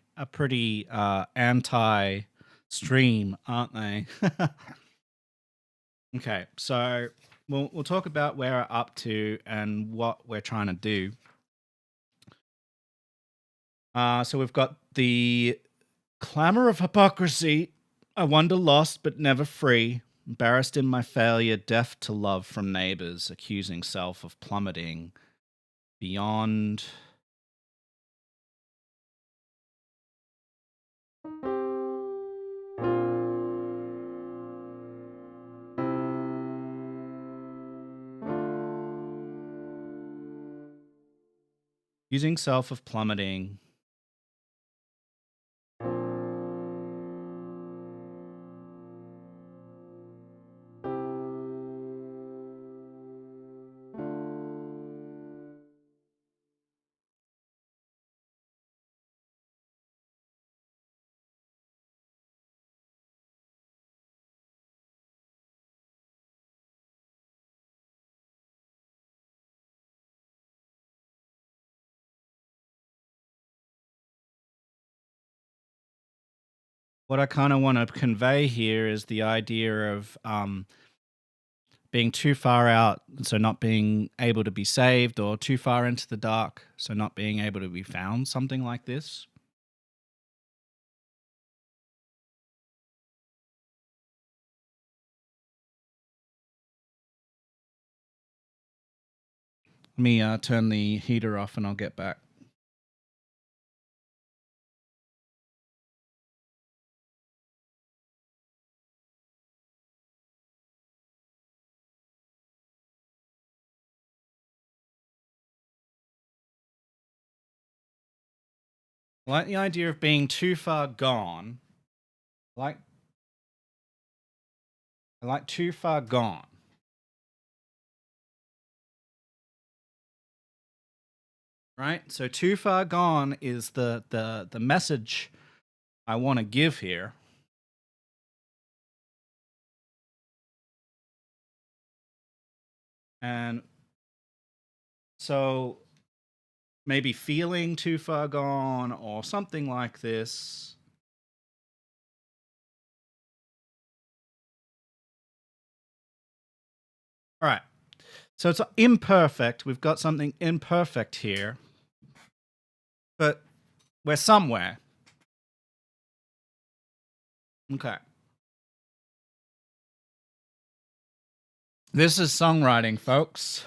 anti stream, aren't they? Okay, so we'll talk about where we're up to and what we're trying to do. So we've got the clamor of hypocrisy. I wander lost but never free, embarrassed in my failure, deaf to love from neighbors, accusing self of plummeting beyond. Using self of plummeting. What I kind of want to convey here is the idea of being too far out, so not being able to be saved, or too far into the dark, so not being able to be found, something like this. Let me turn the heater off and I'll get back. I like the idea of being too far gone. I like too far gone. Right? So too far gone is the message I want to give here. And so maybe feeling too far gone or something like this. All right. So it's imperfect. We've got something imperfect here. But we're somewhere. Okay. This is songwriting, folks.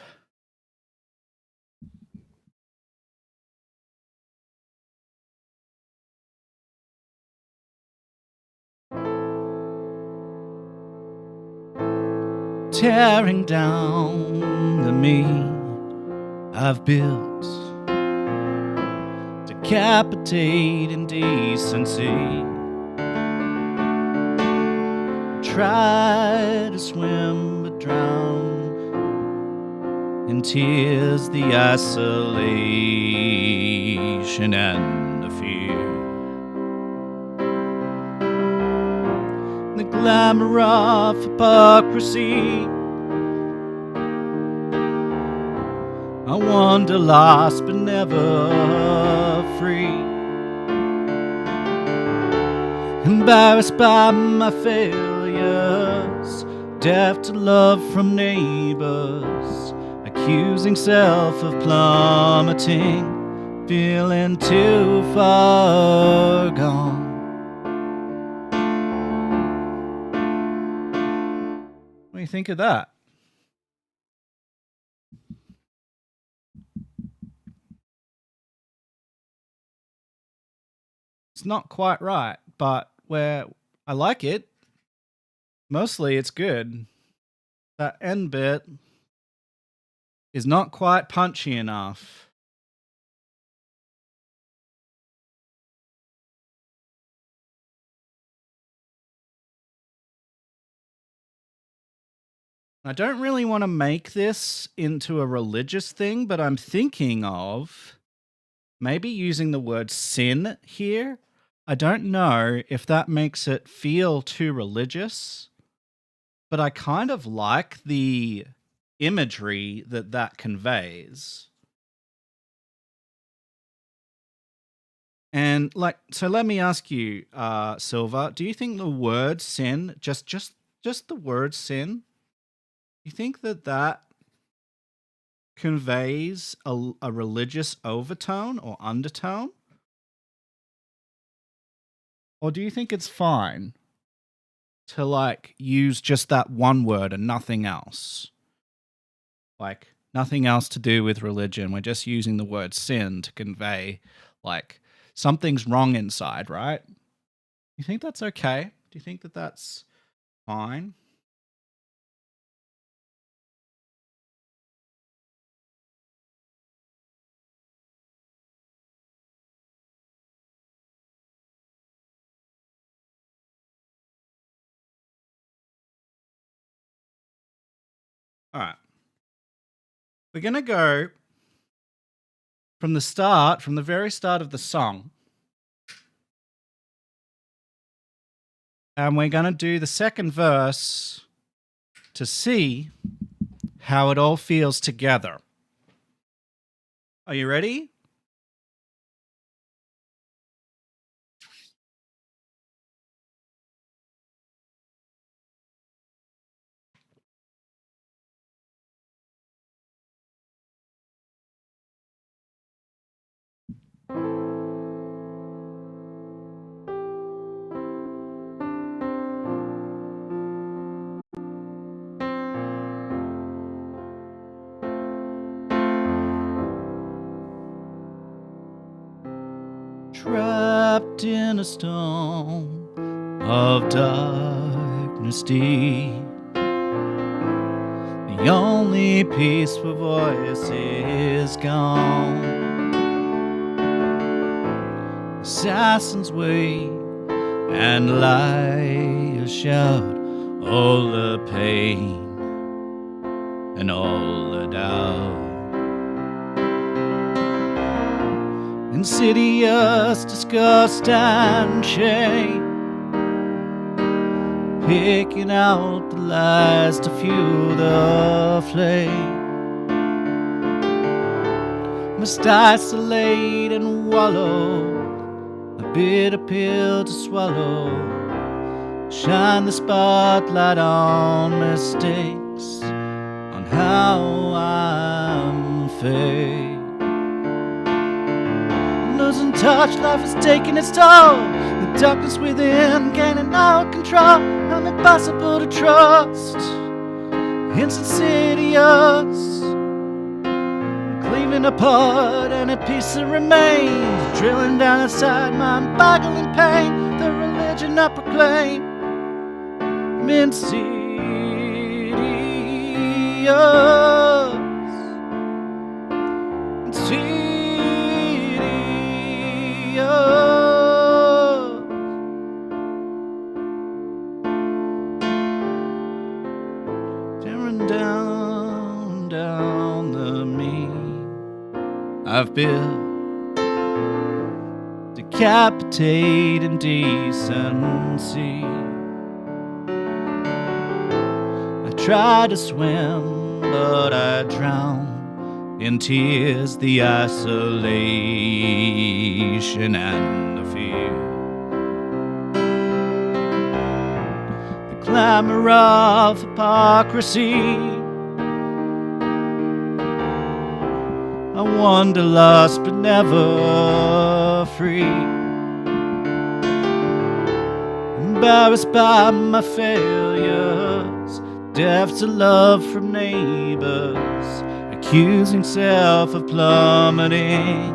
Tearing down the me I've built, decapitate indecency. Try to swim but drown in tears, the isolation and the fear. The glamour of hypocrisy. I wander lost but never free, embarrassed by my failures, deaf to love from neighbors, accusing self of plummeting, feeling too far gone. What do you think of that? It's not quite right, but where I like it, mostly it's good. That end bit is not quite punchy enough. I don't really want to make this into a religious thing, but I'm thinking of maybe using the word sin here. I don't know if that makes it feel too religious, but I kind of like the imagery that conveys. And like, so let me ask you, Silva, do you think the word sin, just the word sin, you think that that conveys a religious overtone or undertone? Or do you think it's fine to like use just that one word and nothing else? Like nothing else to do with religion. We're just using the word sin to convey like something's wrong inside, right? You think that's okay? Do you think that that's fine? All right. We're going to go from the start, from the very start of the song. And we're going to do the second verse to see how it all feels together. Are you ready? Trapped in a storm of darkness deep, the only peaceful voice is gone. Assassins wait and liars shout all the pain and all the doubt. Insidious disgust and shame, picking out the lies to fuel the flame. Must isolate and wallow, a bitter pill to swallow. Shine the spotlight on mistakes, on how I'm fake. Losing touch, life is taking its toll. The darkness within gaining out control. I'm impossible to trust, insidious, cleaving apart any piece that remains, drilling down inside mind-boggling pain. The religion I proclaim, insidious, insidious. Tearing down the me I've built, decapitating decency. I try to swim, but I drown in tears, the isolation and the fear. The clamor of hypocrisy. I wander lost but never free, embarrassed by my failures, deaf to love from neighbors, accusing self of plummeting.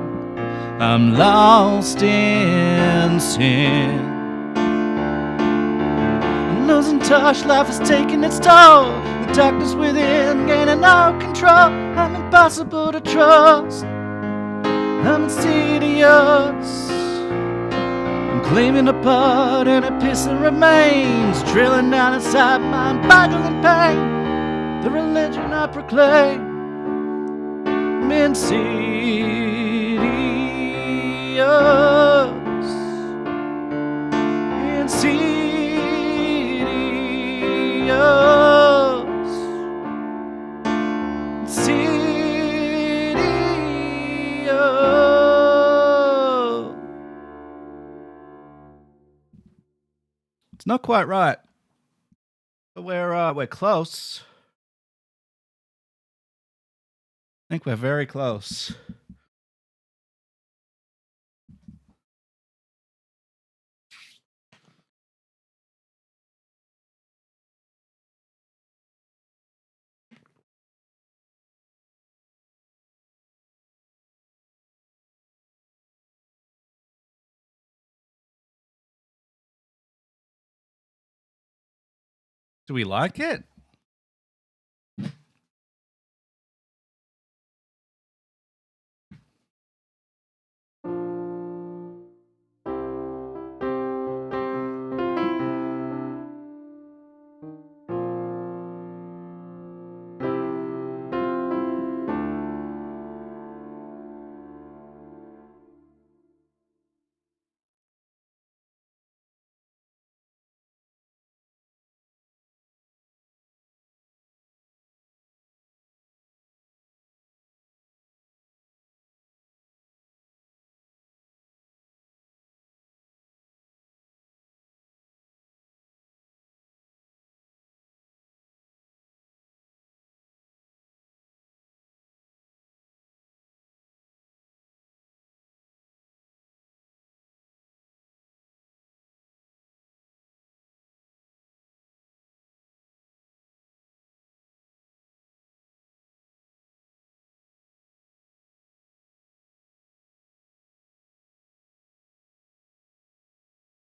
I'm lost in sin. I'm losing touch, life is taking its toll. The darkness within gaining out control. I'm impossible to trust, I'm insidious. I'm cleaving apart any piece that remains, drilling down inside mind-boggling pain. The religion I proclaim, insidious, insidious, insidious. It's not quite right, but we're close. I think we're very close. Do we like it?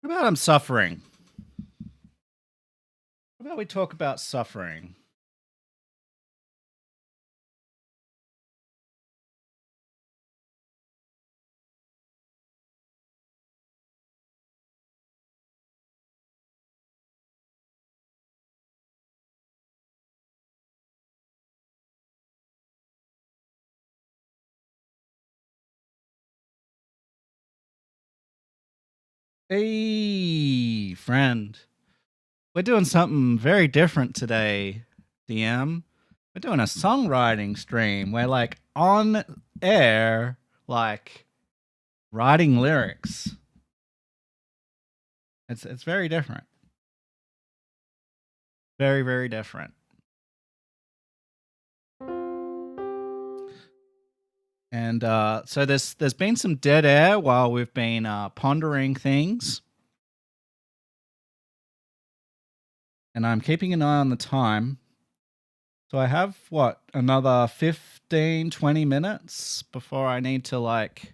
What about I'm suffering? What about we talk about suffering? Hey, friend. We're doing something very different today, DM. We're doing a songwriting stream. We're like on air, like writing lyrics. It's very different. Very, very different. And so there's been some dead air while we've been pondering things. And I'm keeping an eye on the time. So I have another 15, 20 minutes before I need to like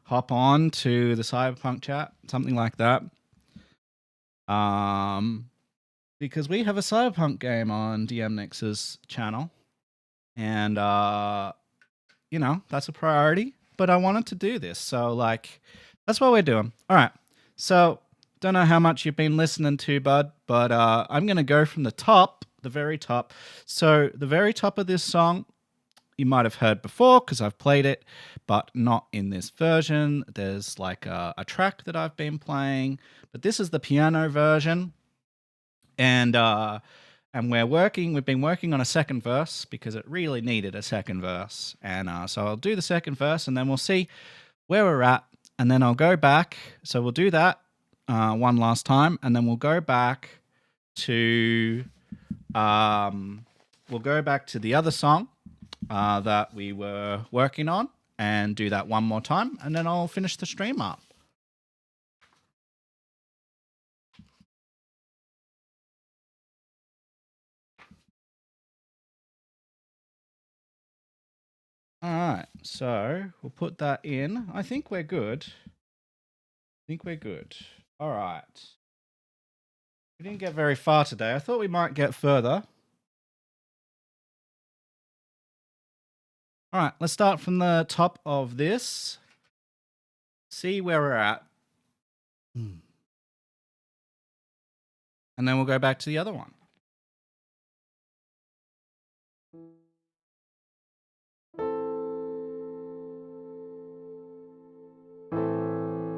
hop on to the Cyberpunk chat, something like that. Because we have a Cyberpunk game on DM Nix's channel. And that's a priority, but I wanted to do this. So like that's what we're doing. All right. So don't know how much you've been listening to, bud, but I'm going to go from the top, the very top. So the very top of this song, you might have heard before because I've played it, but not in this version. There's like a track that I've been playing, but this is the piano version. And we've been working on a second verse because it really needed a second verse. And so I'll do the second verse and then we'll see where we're at. And then I'll go back. So we'll do that one last time, and then we'll go back to the other song that we were working on and do that one more time, and then I'll finish the stream up. All right, so we'll put that in. I think we're good. All right. We didn't get very far today. I thought we might get further. All right, let's start from the top of this. See where we're at. And then we'll go back to the other one.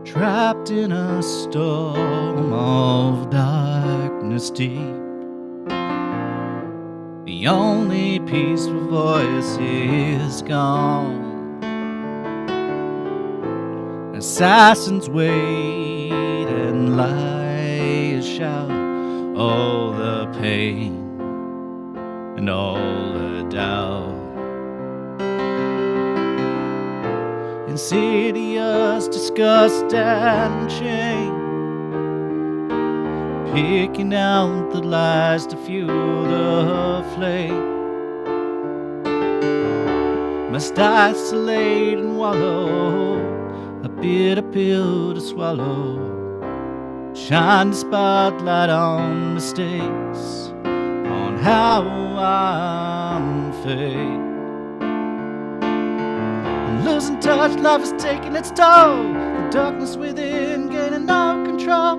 Trapped in a storm of darkness deep, the only peaceful voice is gone. Assassins wait and lie say is shout all the pain and all the doubt. Insidious disgust and shame, picking out the lies to fuel the flame. Must isolate and wallow, a bitter pill to swallow. Shine the spotlight on mistakes, on how I'm fake. I'm losing touch, life is taking its toll. The darkness within gaining no control.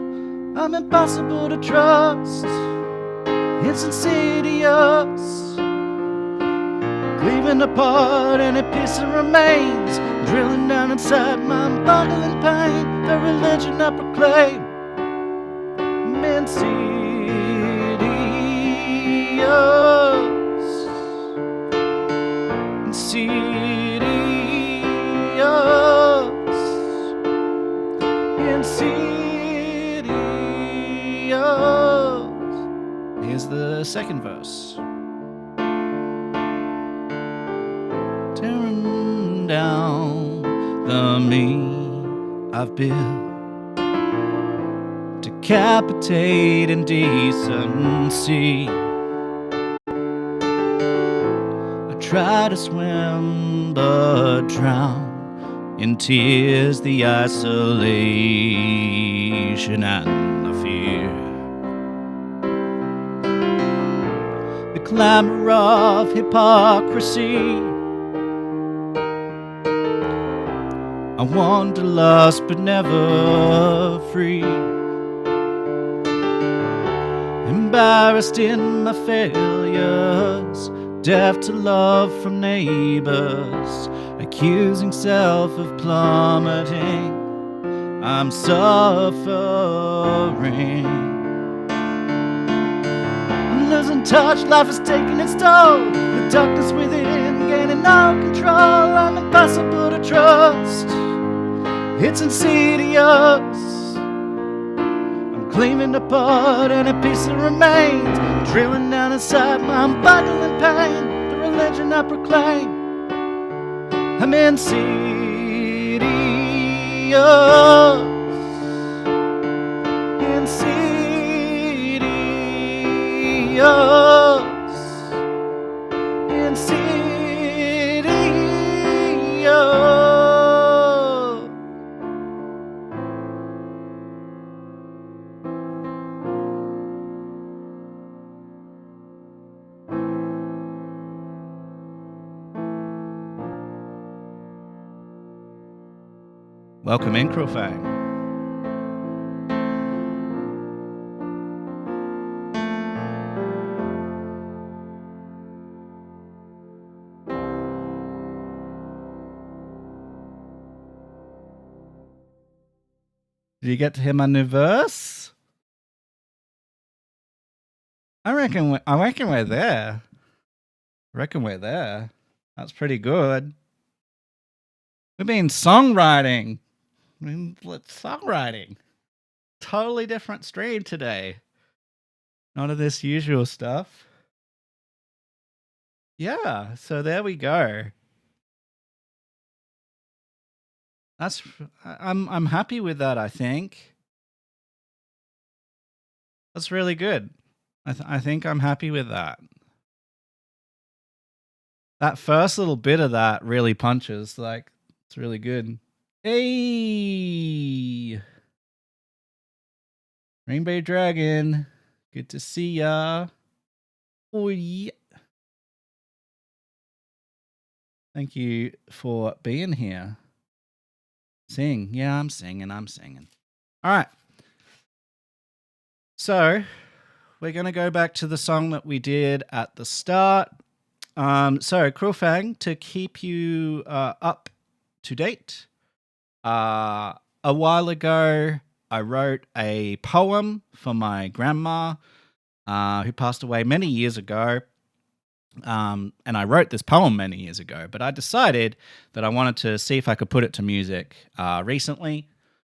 I'm impossible to trust, it's insidious, cleaving apart any piece that remains, drilling down inside my boggling pain. The religion I proclaim, insidious, insidious. Here's the second verse. Tearing down the me I've built, decapitate indecency. I try to swim but drown in tears, the isolation and the fear. The clamor of hypocrisy. I wander lost but never free, embarrassed in my failures, deaf to love from neighbors, accusing self of plummeting. I'm suffering, I'm losing touch, life is taking its toll. The darkness within gaining no control. I'm impossible to trust, it's insidious, I'm cleaving apart any piece that remains, drilling down inside my unboggling pain. The religion I proclaim, I'm insidious, insidious, insidious. Welcome in, Crowfang. Did you get to hear my new verse? I reckon we're there. That's pretty good. We've been songwriting. Songwriting. Totally different stream today. None of this usual stuff. Yeah, so there we go. I'm happy with that, I think. That's really good. I think I'm happy with that. That first little bit of that really punches. Like, it's really good. Hey! Rainbow Dragon. Good to see ya. Oh, yeah. Thank you for being here. Sing. Yeah, I'm singing. All right. So, we're going to go back to the song that we did at the start. So, Crowfang, to keep you up to date, a while ago, I wrote a poem for my grandma, who passed away many years ago. And I wrote this poem many years ago, but I decided that I wanted to see if I could put it to music recently.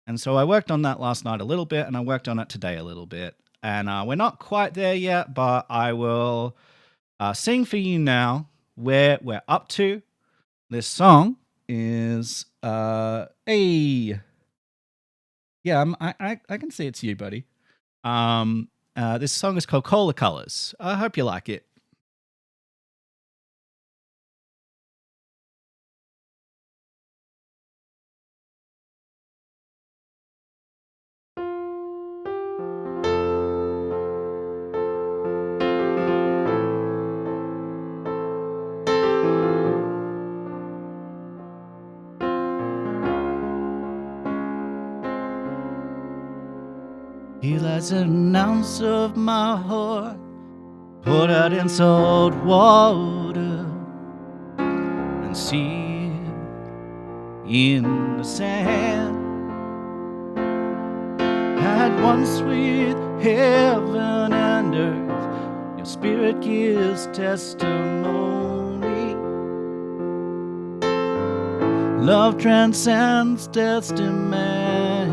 And so I worked on that last night a little bit, and I worked on it today a little bit. And we're not quite there yet, but I will sing for you now where we're up to. This song is a yeah, I can see it's you, buddy. This song is called Cola Colors. I hope you like it. He lies an ounce of my heart, poured out in salt water, and sealed in the sand. Had once with heaven and earth, your spirit gives testimony. Love transcends death's demand.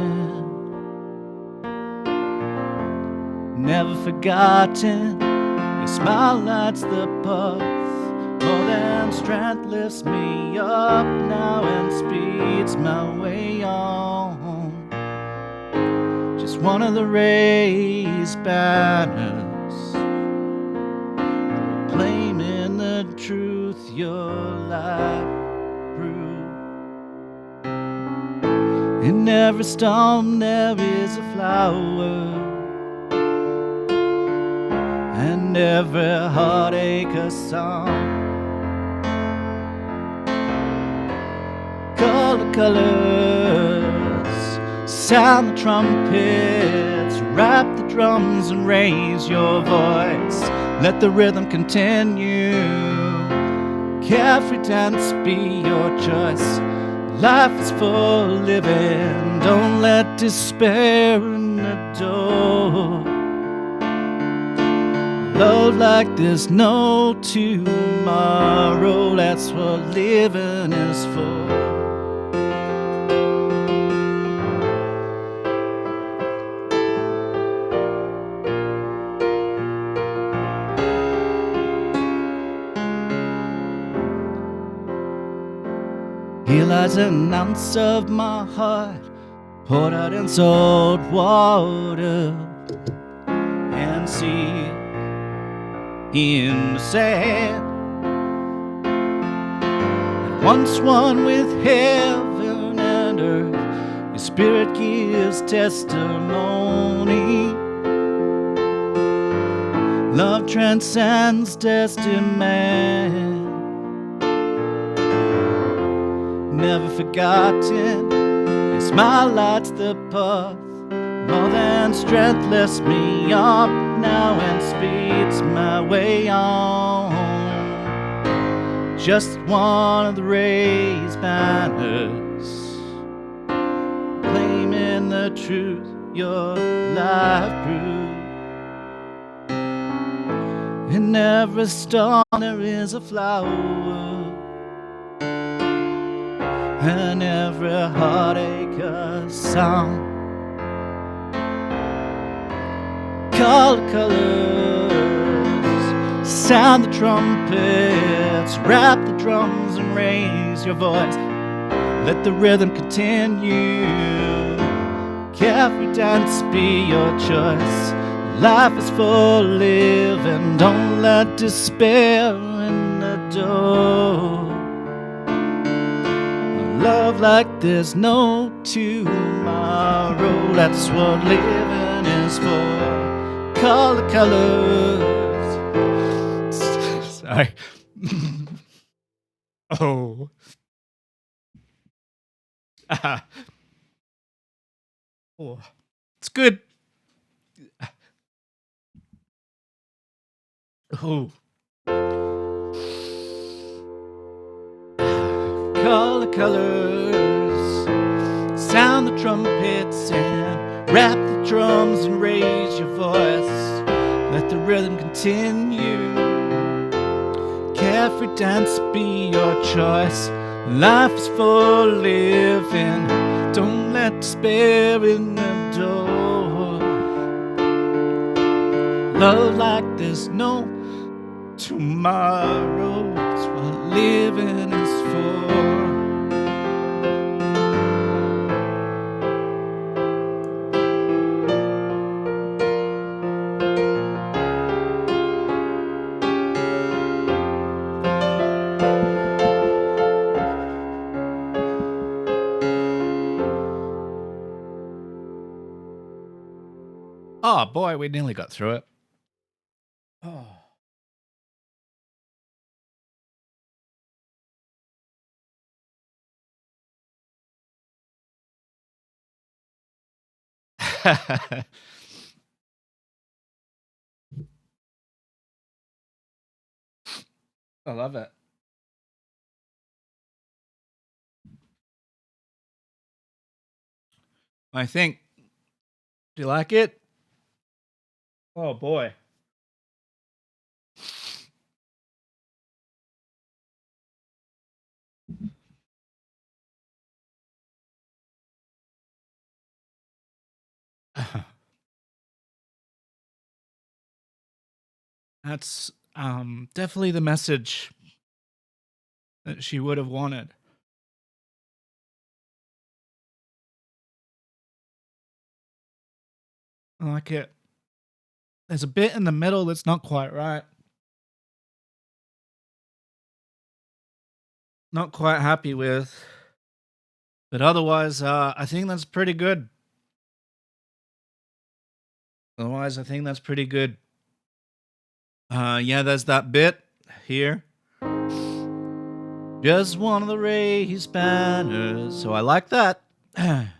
Never forgotten, your smile lights the path. More than strength lifts me up now and speeds my way on. Just one of the raised banners, proclaiming the truth your life proved. In every storm there is a flower, and every heartache a song. Color colors, sound the trumpets, rap the drums and raise your voice. Let the rhythm continue. Carefree dance be your choice. Life is for living. Don't let despair in the door. Love like there's no tomorrow, that's what living is for. Here lies an ounce of my heart, poured out in salt water, and see in the sand. And once one with heaven and earth, your spirit gives testimony. Love transcends death's demand. Never forgotten, your smile lights the path. More than strength lifts me up now and speeds my way on. Just one of the raised banners, claiming the truth your life proved. In every storm there is a flower, and every heartache a song. Color colors, sound the trumpets, rap the drums and raise your voice. Let the rhythm continue. Carefree dance be your choice. Life is for living. Don't let despair in the door. Love like there's no tomorrow, that's what living is for. Color colors. Sorry. Oh. Oh. It's good. Oh. Color colors, sound the trumpets and rap the drums and raise your voice. Let the rhythm continue. Carefree dance be your choice. Life is for living. Don't let got despair in the door. Love like there's no tomorrow. It's what living is for. Oh boy, we nearly got through it. Oh. I love it. I think. Do you like it? Oh boy. That's definitely the message that she would have wanted. I like it. There's a bit in the middle that's not quite right. Not quite happy with. But otherwise, I think that's pretty good. Otherwise, I think that's pretty good. Yeah, there's that bit here. Just one of the raised banners. So I like that. And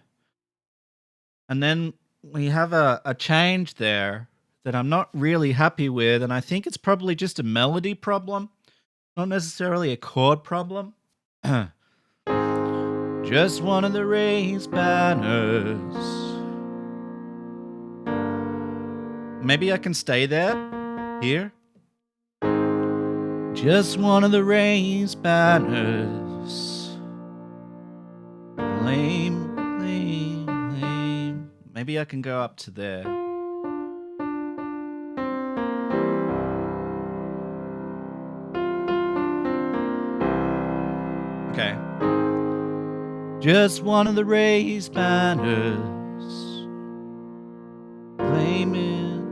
then we have a change there that I'm not really happy with. And I think it's probably just a melody problem, not necessarily a chord problem. Just one of the raised banners. Maybe I can stay there. Here. Just one of the raised banners. Lame, lame, lame. Maybe I can go up to there. Okay. Just one of the raised banners. Claiming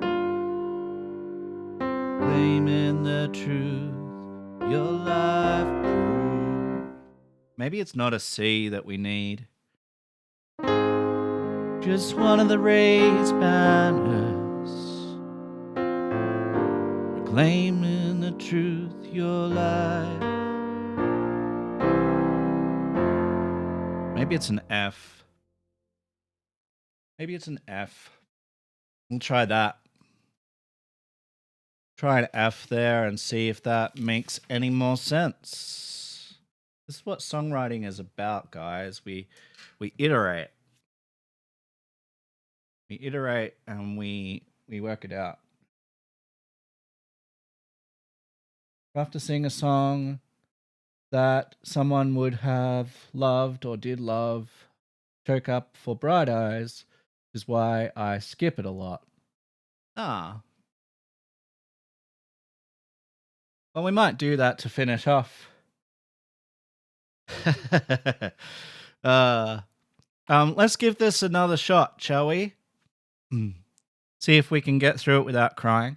the truth your life proved. Maybe it's not a C that we need. Just one of the raised banners. Proclaiming the truth your life. Maybe it's an F. Maybe it's an F. We'll try that. Try an F there and see if that makes any more sense. This is what songwriting is about, guys. We iterate. We iterate and we work it out. You have to sing a song that someone would have loved or did love. Choke up for bright eyes is why I skip it a lot. Ah. Well, we might do that to finish off. Let's give this another shot, shall we? See if we can get through it without crying.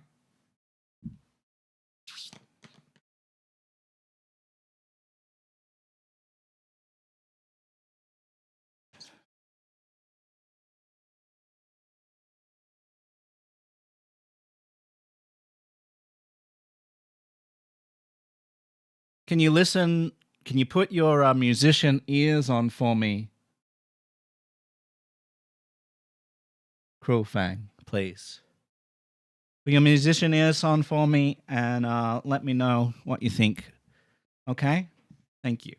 Can you listen? Can you put your musician ears on for me? Cruel Fang, please. Put your musician ears on for me and let me know what you think. Okay? Thank you.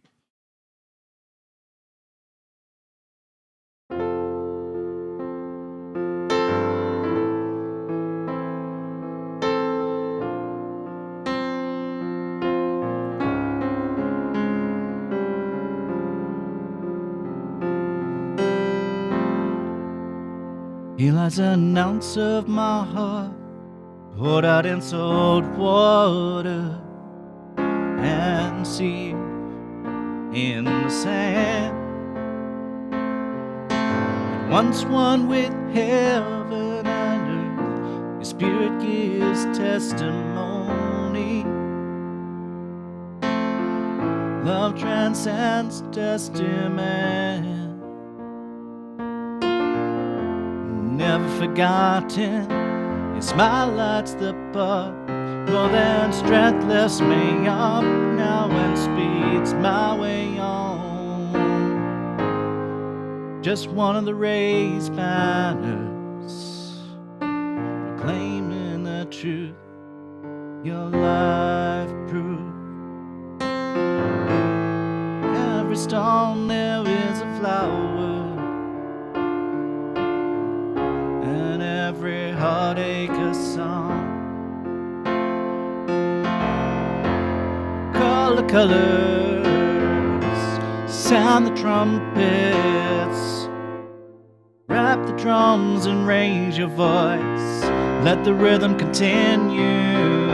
Here lies an ounce of my heart, poured out in salt water, and seed in the sand. Once one with heaven and earth, your spirit gives testimony. Love transcends testament. Never forgotten, your smile lights the path. More than strength lifts me up now and speeds my way on. Just one of the raised banners, proclaiming the truth your life proved. Every stone there is a flower, and every heartache a song. Call the colors, sound the trumpets, rap the drums and raise your voice. Let the rhythm continue.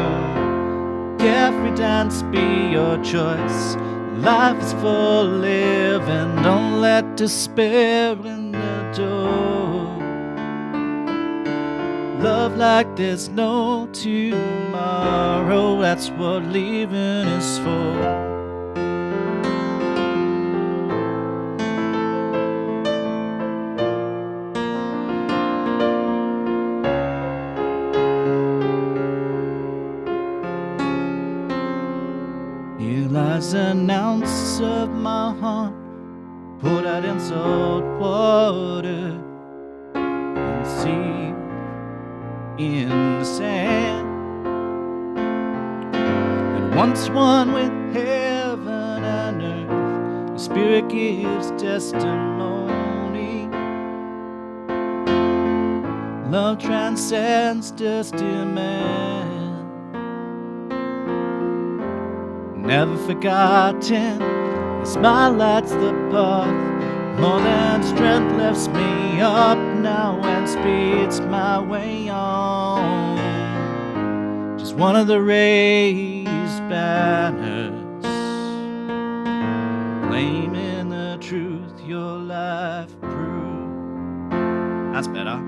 Every dance be your choice. Life is for living. Don't let despair in the door. Love like there's no tomorrow. That's what living is for. Here lies an ounce of my heart, poured out in salt water, and seed in the sand. And once one with heaven and earth, your spirit gives testimony. Love transcends testament. Never forgotten, your smile lights the path. More than strength lifts me up now and speeds my way on. Just one of the raised banners, claiming the truth your life proved. That's better.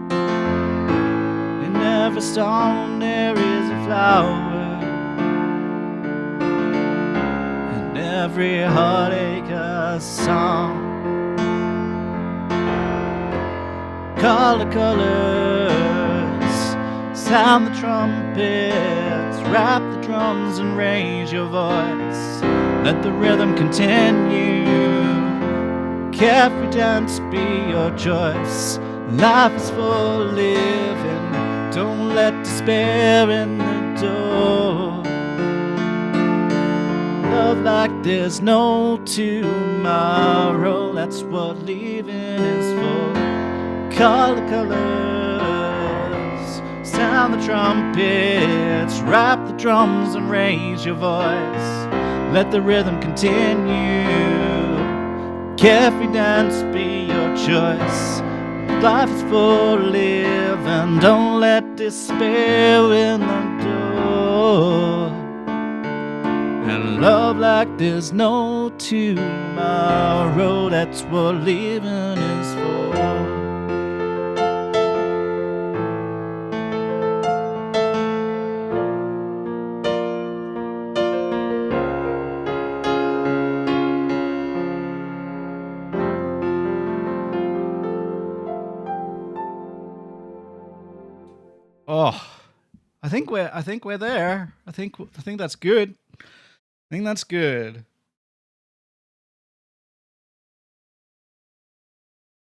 In every stone there is a flower, every heartache a song. Call the colors, sound the trumpets, rap the drums and raise your voice. Let the rhythm continue. Every dance be your choice. Life is for living. Don't let despair in the door. Love like there's no tomorrow. That's what living is for. Call the colors, sound the trumpets, rap the drums and raise your voice. Let the rhythm continue. Every dance be your choice. Life is for living. Don't let despair in the door. And love like there's no tomorrow. That's what living is for. Oh, I think we're there. I think that's good. I think that's good.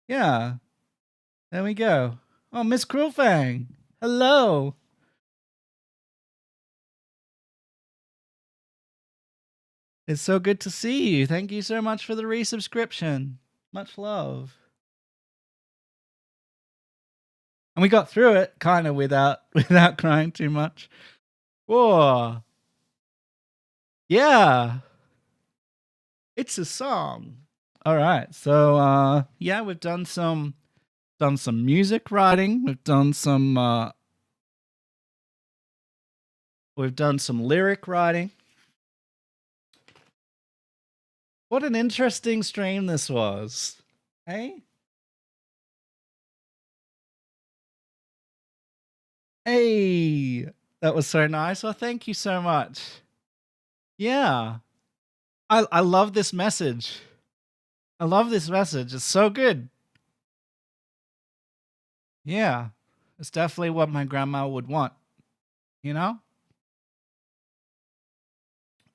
Yeah. There we go. Oh, Miss Krulfang. Hello. It's so good to see you. Thank you so much for the resubscription. Much love. And we got through it kind of without crying too much. Whoa. Yeah. It's a song. All right. So yeah, we've done some done some music writing. We've done some lyric writing. What an interesting stream this was. Hey? Hey, that was so nice. Well, thank you so much. Yeah. I love this message. I love this message. It's so good. Yeah. It's definitely what my grandma would want, you know?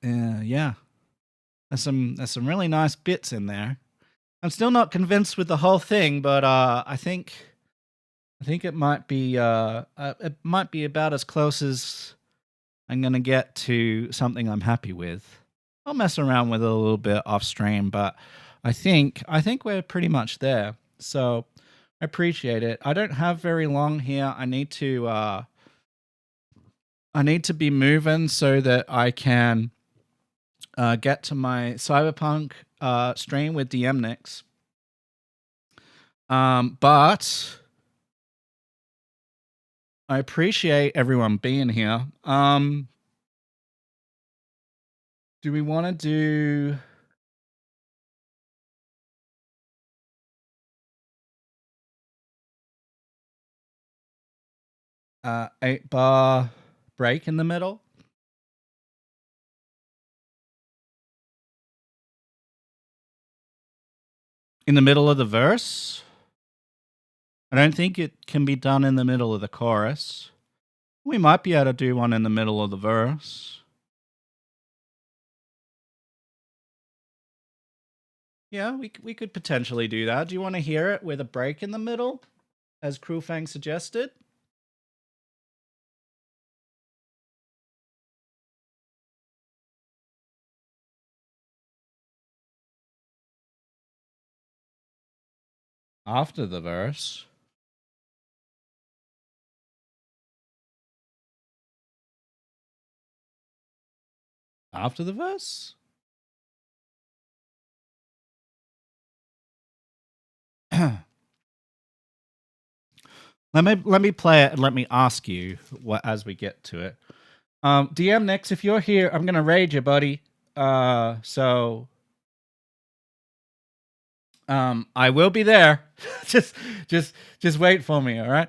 Yeah. There's some really nice bits in there. I'm still not convinced with the whole thing, but I think it might be about as close as I'm gonna get to something I'm happy with. I'll mess around with it a little bit off stream, but I think we're pretty much there. So I appreciate it. I don't have very long here. I need to be moving so that I can get to my Cyberpunk stream with DMNix. But I appreciate everyone being here. Do we want to do a 8-bar break in the middle? In the middle of the verse? I don't think it can be done in the middle of the chorus. We might be able to do one in the middle of the verse. Yeah, we could potentially do that. Do you want to hear it with a break in the middle, as Krulfang suggested? After the verse. After the verse? Let me play it and let me ask you what as we get to it. DM Nix, if you're here, I'm gonna raid you, buddy. So I will be there. just wait for me, all right?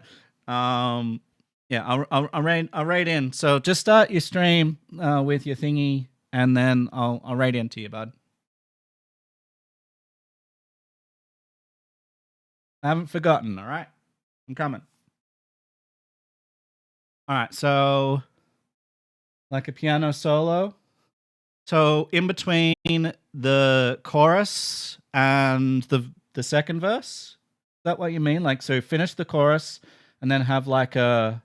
Yeah, I'll raid in. So just start your stream with your thingy, and then I'll raid into you, bud. I haven't forgotten, all right? I'm coming. All right, so like a piano solo. So in between the chorus and the second verse, is that what you mean? Like, so finish the chorus and then have like a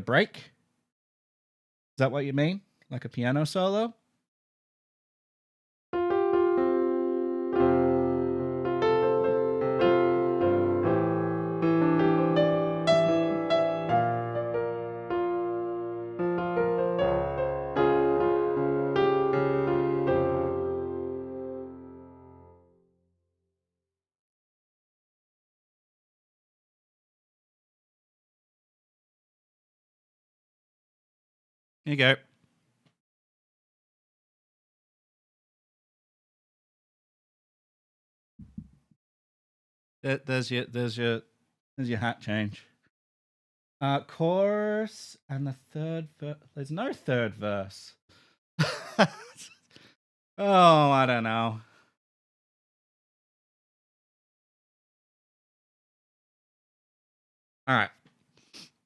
break. Is that what you mean? Like a piano solo? Here you go. There's your hat change. Chorus and the third verse. There's no third verse. Oh, I don't know. All right.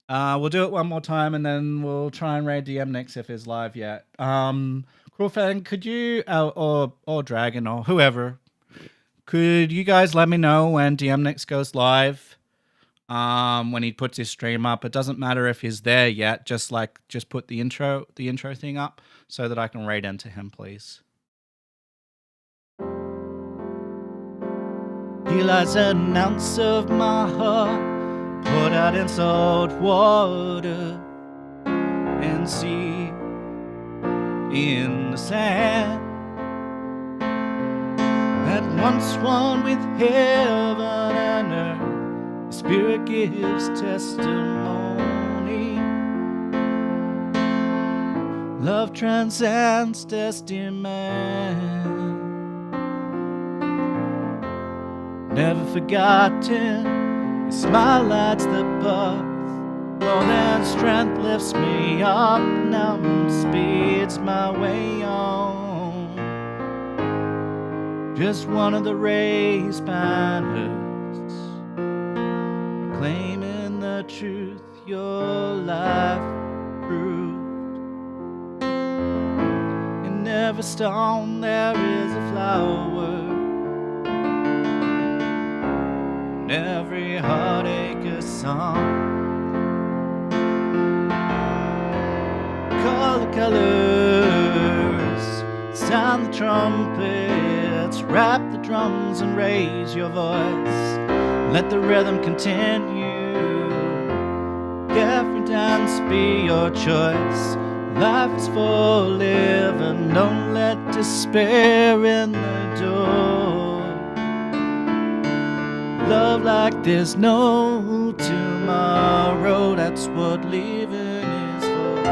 We'll do it one more time, and then we'll try and raid DM next if it's live yet. Crawfang, could you or Dragon or whoever, could you guys let me know when DM next goes live? When he puts his stream up, it doesn't matter if he's there yet. Just put the intro thing up so that I can raid into him, please. He lies an ounce of my heart, put out in salt water and sea in the sand, at once one with heaven and earth, Spirit gives testimony. Love transcends destiny. Never forgotten, your smile lights the path. More than strength lifts me up, now speeds my way on. Just one of the raised banners, proclaiming the truth your life proved. In every stone there is a flower, in every heartache a song. Call the colors, sound the trumpets, rap the drums and raise your voice. Let the rhythm continue. Every dance be your choice. Life is for living, don't let despair in the door. Love like there's no tomorrow, that's what living is for.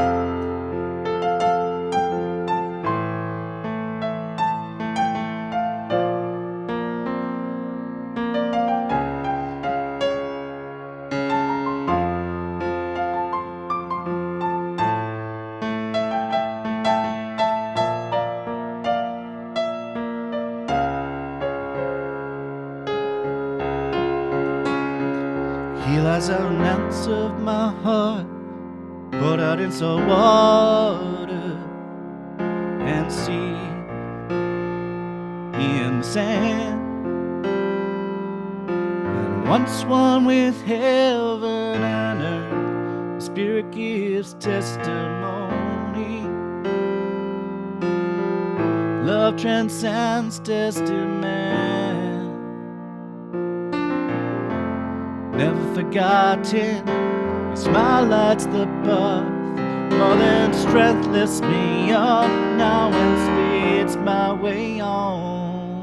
Here lies an ounce of my heart, poured out in salt water and sea in the sand. And once one with heaven and earth, the Spirit gives testimony. Love transcends destiny. Never forgotten, your smile lights the path. More than strength lifts me up, now and speeds my way on.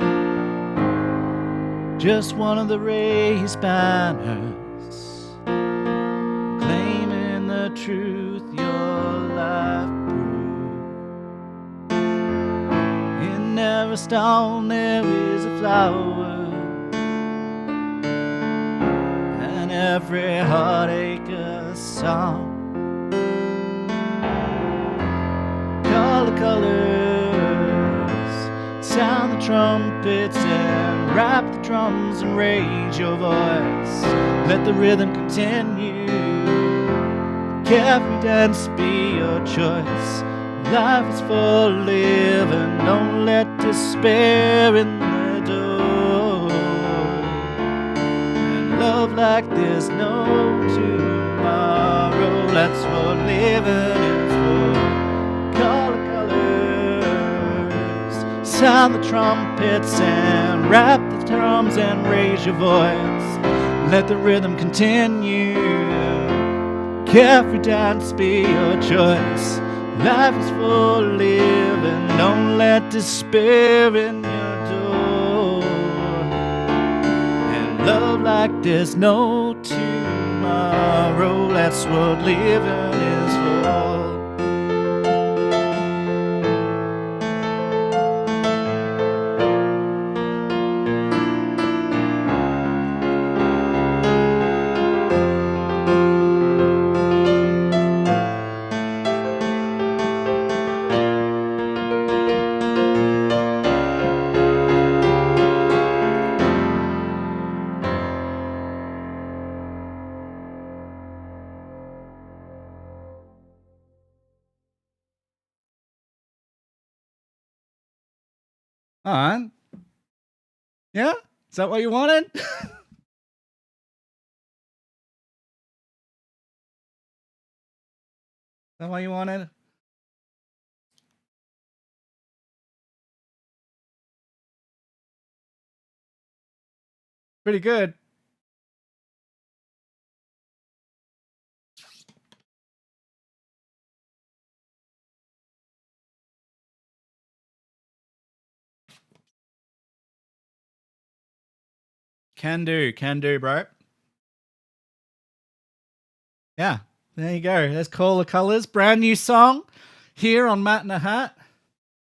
Just one of the raised banners, claiming the truth your life proved. In every stone there is a flower, every heartache a song. Call the colors, sound the trumpets and rap the drums and raise your voice. Let the rhythm continue. Every dance be your choice. Life is for living, don't let despair in the door. Love like there's no tomorrow, that's what living is for. Call the colors, sound the trumpets and rap the drums and raise your voice. Let the rhythm continue. Every dance be your choice. Life is for living, don't let despair in your door. Love like there's no tomorrow, that's what living is for. All right. Yeah? Is that what you wanted? Is that what you wanted? Pretty good. Can do, bro. Yeah, there you go. Let's Call the Colors. Brand new song here on Matt in a Hat.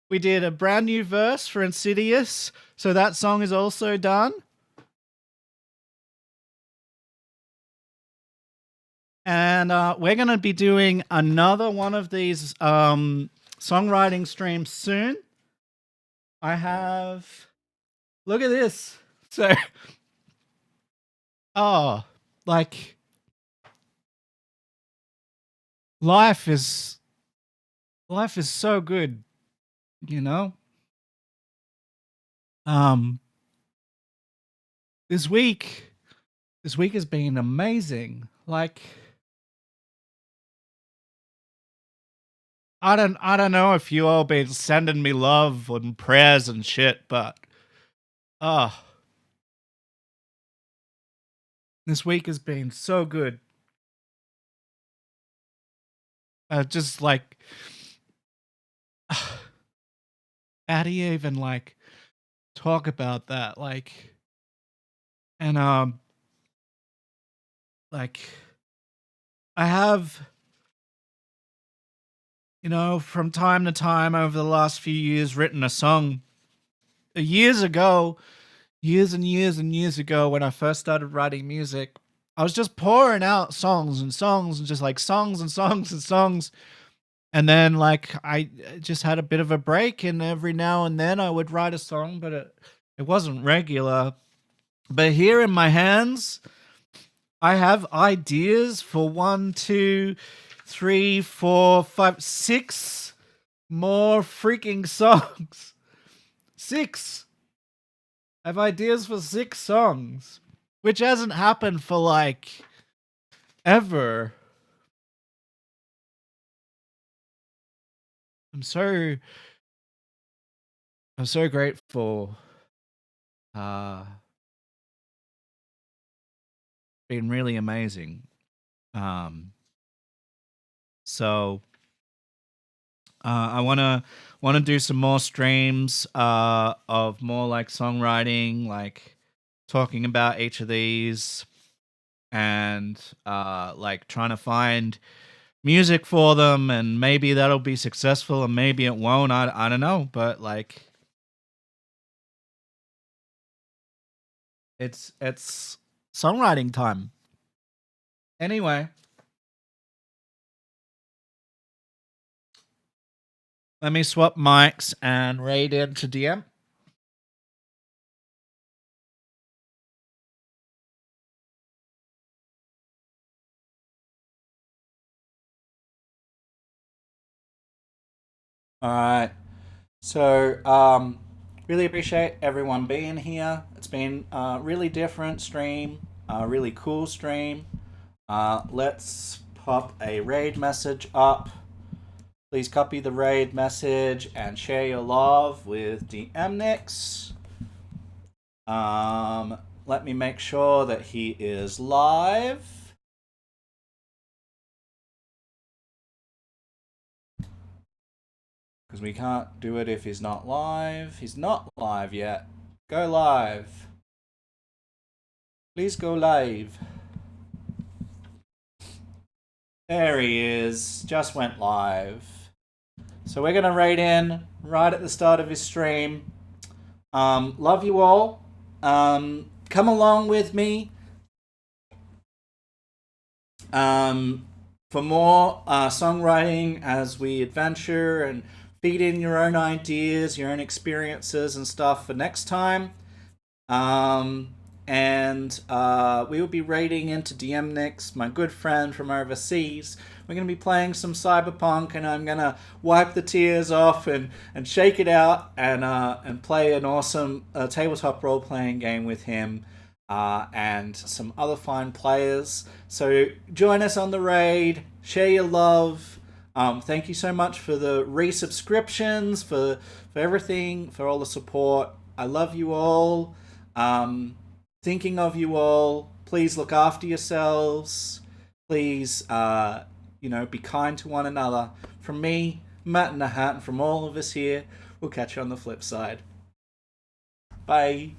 We did a brand new verse for Insidious, so that song is also done. And we're going to be doing another one of these songwriting streams soon. I have... Look at this. So... Oh, like... Life is so good, you know? This week has been amazing. Like... I don't know if you all been sending me love and prayers and shit, but this week has been so good. Just like, how do you even like talk about that? Like, and like, I have, you know, from time to time over the last few years, written a song. Years ago, years and years and years ago, when I first started writing music, I was just pouring out songs and songs and just like songs and songs and songs. And then like I just had a bit of a break, and every now and then I would write a song, but it wasn't regular. But here in my hands, I have ideas for 1, 2, 3, 4, 5, 6 more freaking songs. 6. I have ideas for 6 songs, which hasn't happened for like ever. I'm so grateful. Been really amazing. So I wanna do some more streams of more like songwriting, like talking about each of these, and like trying to find music for them, and maybe that'll be successful and maybe it won't. I don't know, but like it's songwriting time. Anyway, let me swap mics and raid into DM. All right. So, really appreciate everyone being here. It's been a really different stream, a really cool stream. Let's pop a raid message up. Please copy the raid message and share your love with DMNix. Let me make sure that he is live. Because we can't do it if he's not live. He's not live yet. Go live. Please go live. There he is. Just went live. So we're going to raid in right at the start of his stream. Love you all. Come along with me. For more songwriting as we adventure and feed in your own ideas, your own experiences and stuff for next time. And we will be raiding into DMNix, my good friend from overseas. We're going to be playing some Cyberpunk, and I'm going to wipe the tears off and shake it out and play an awesome tabletop role-playing game with him and some other fine players. So join us on the raid, share your love. Thank you so much for the resubscriptions, for everything, for all the support. I love you all. Thinking of you all. Please look after yourselves. Please, be kind to one another. From me, Matt in a Hat, and from all of us here, we'll catch you on the flip side. Bye.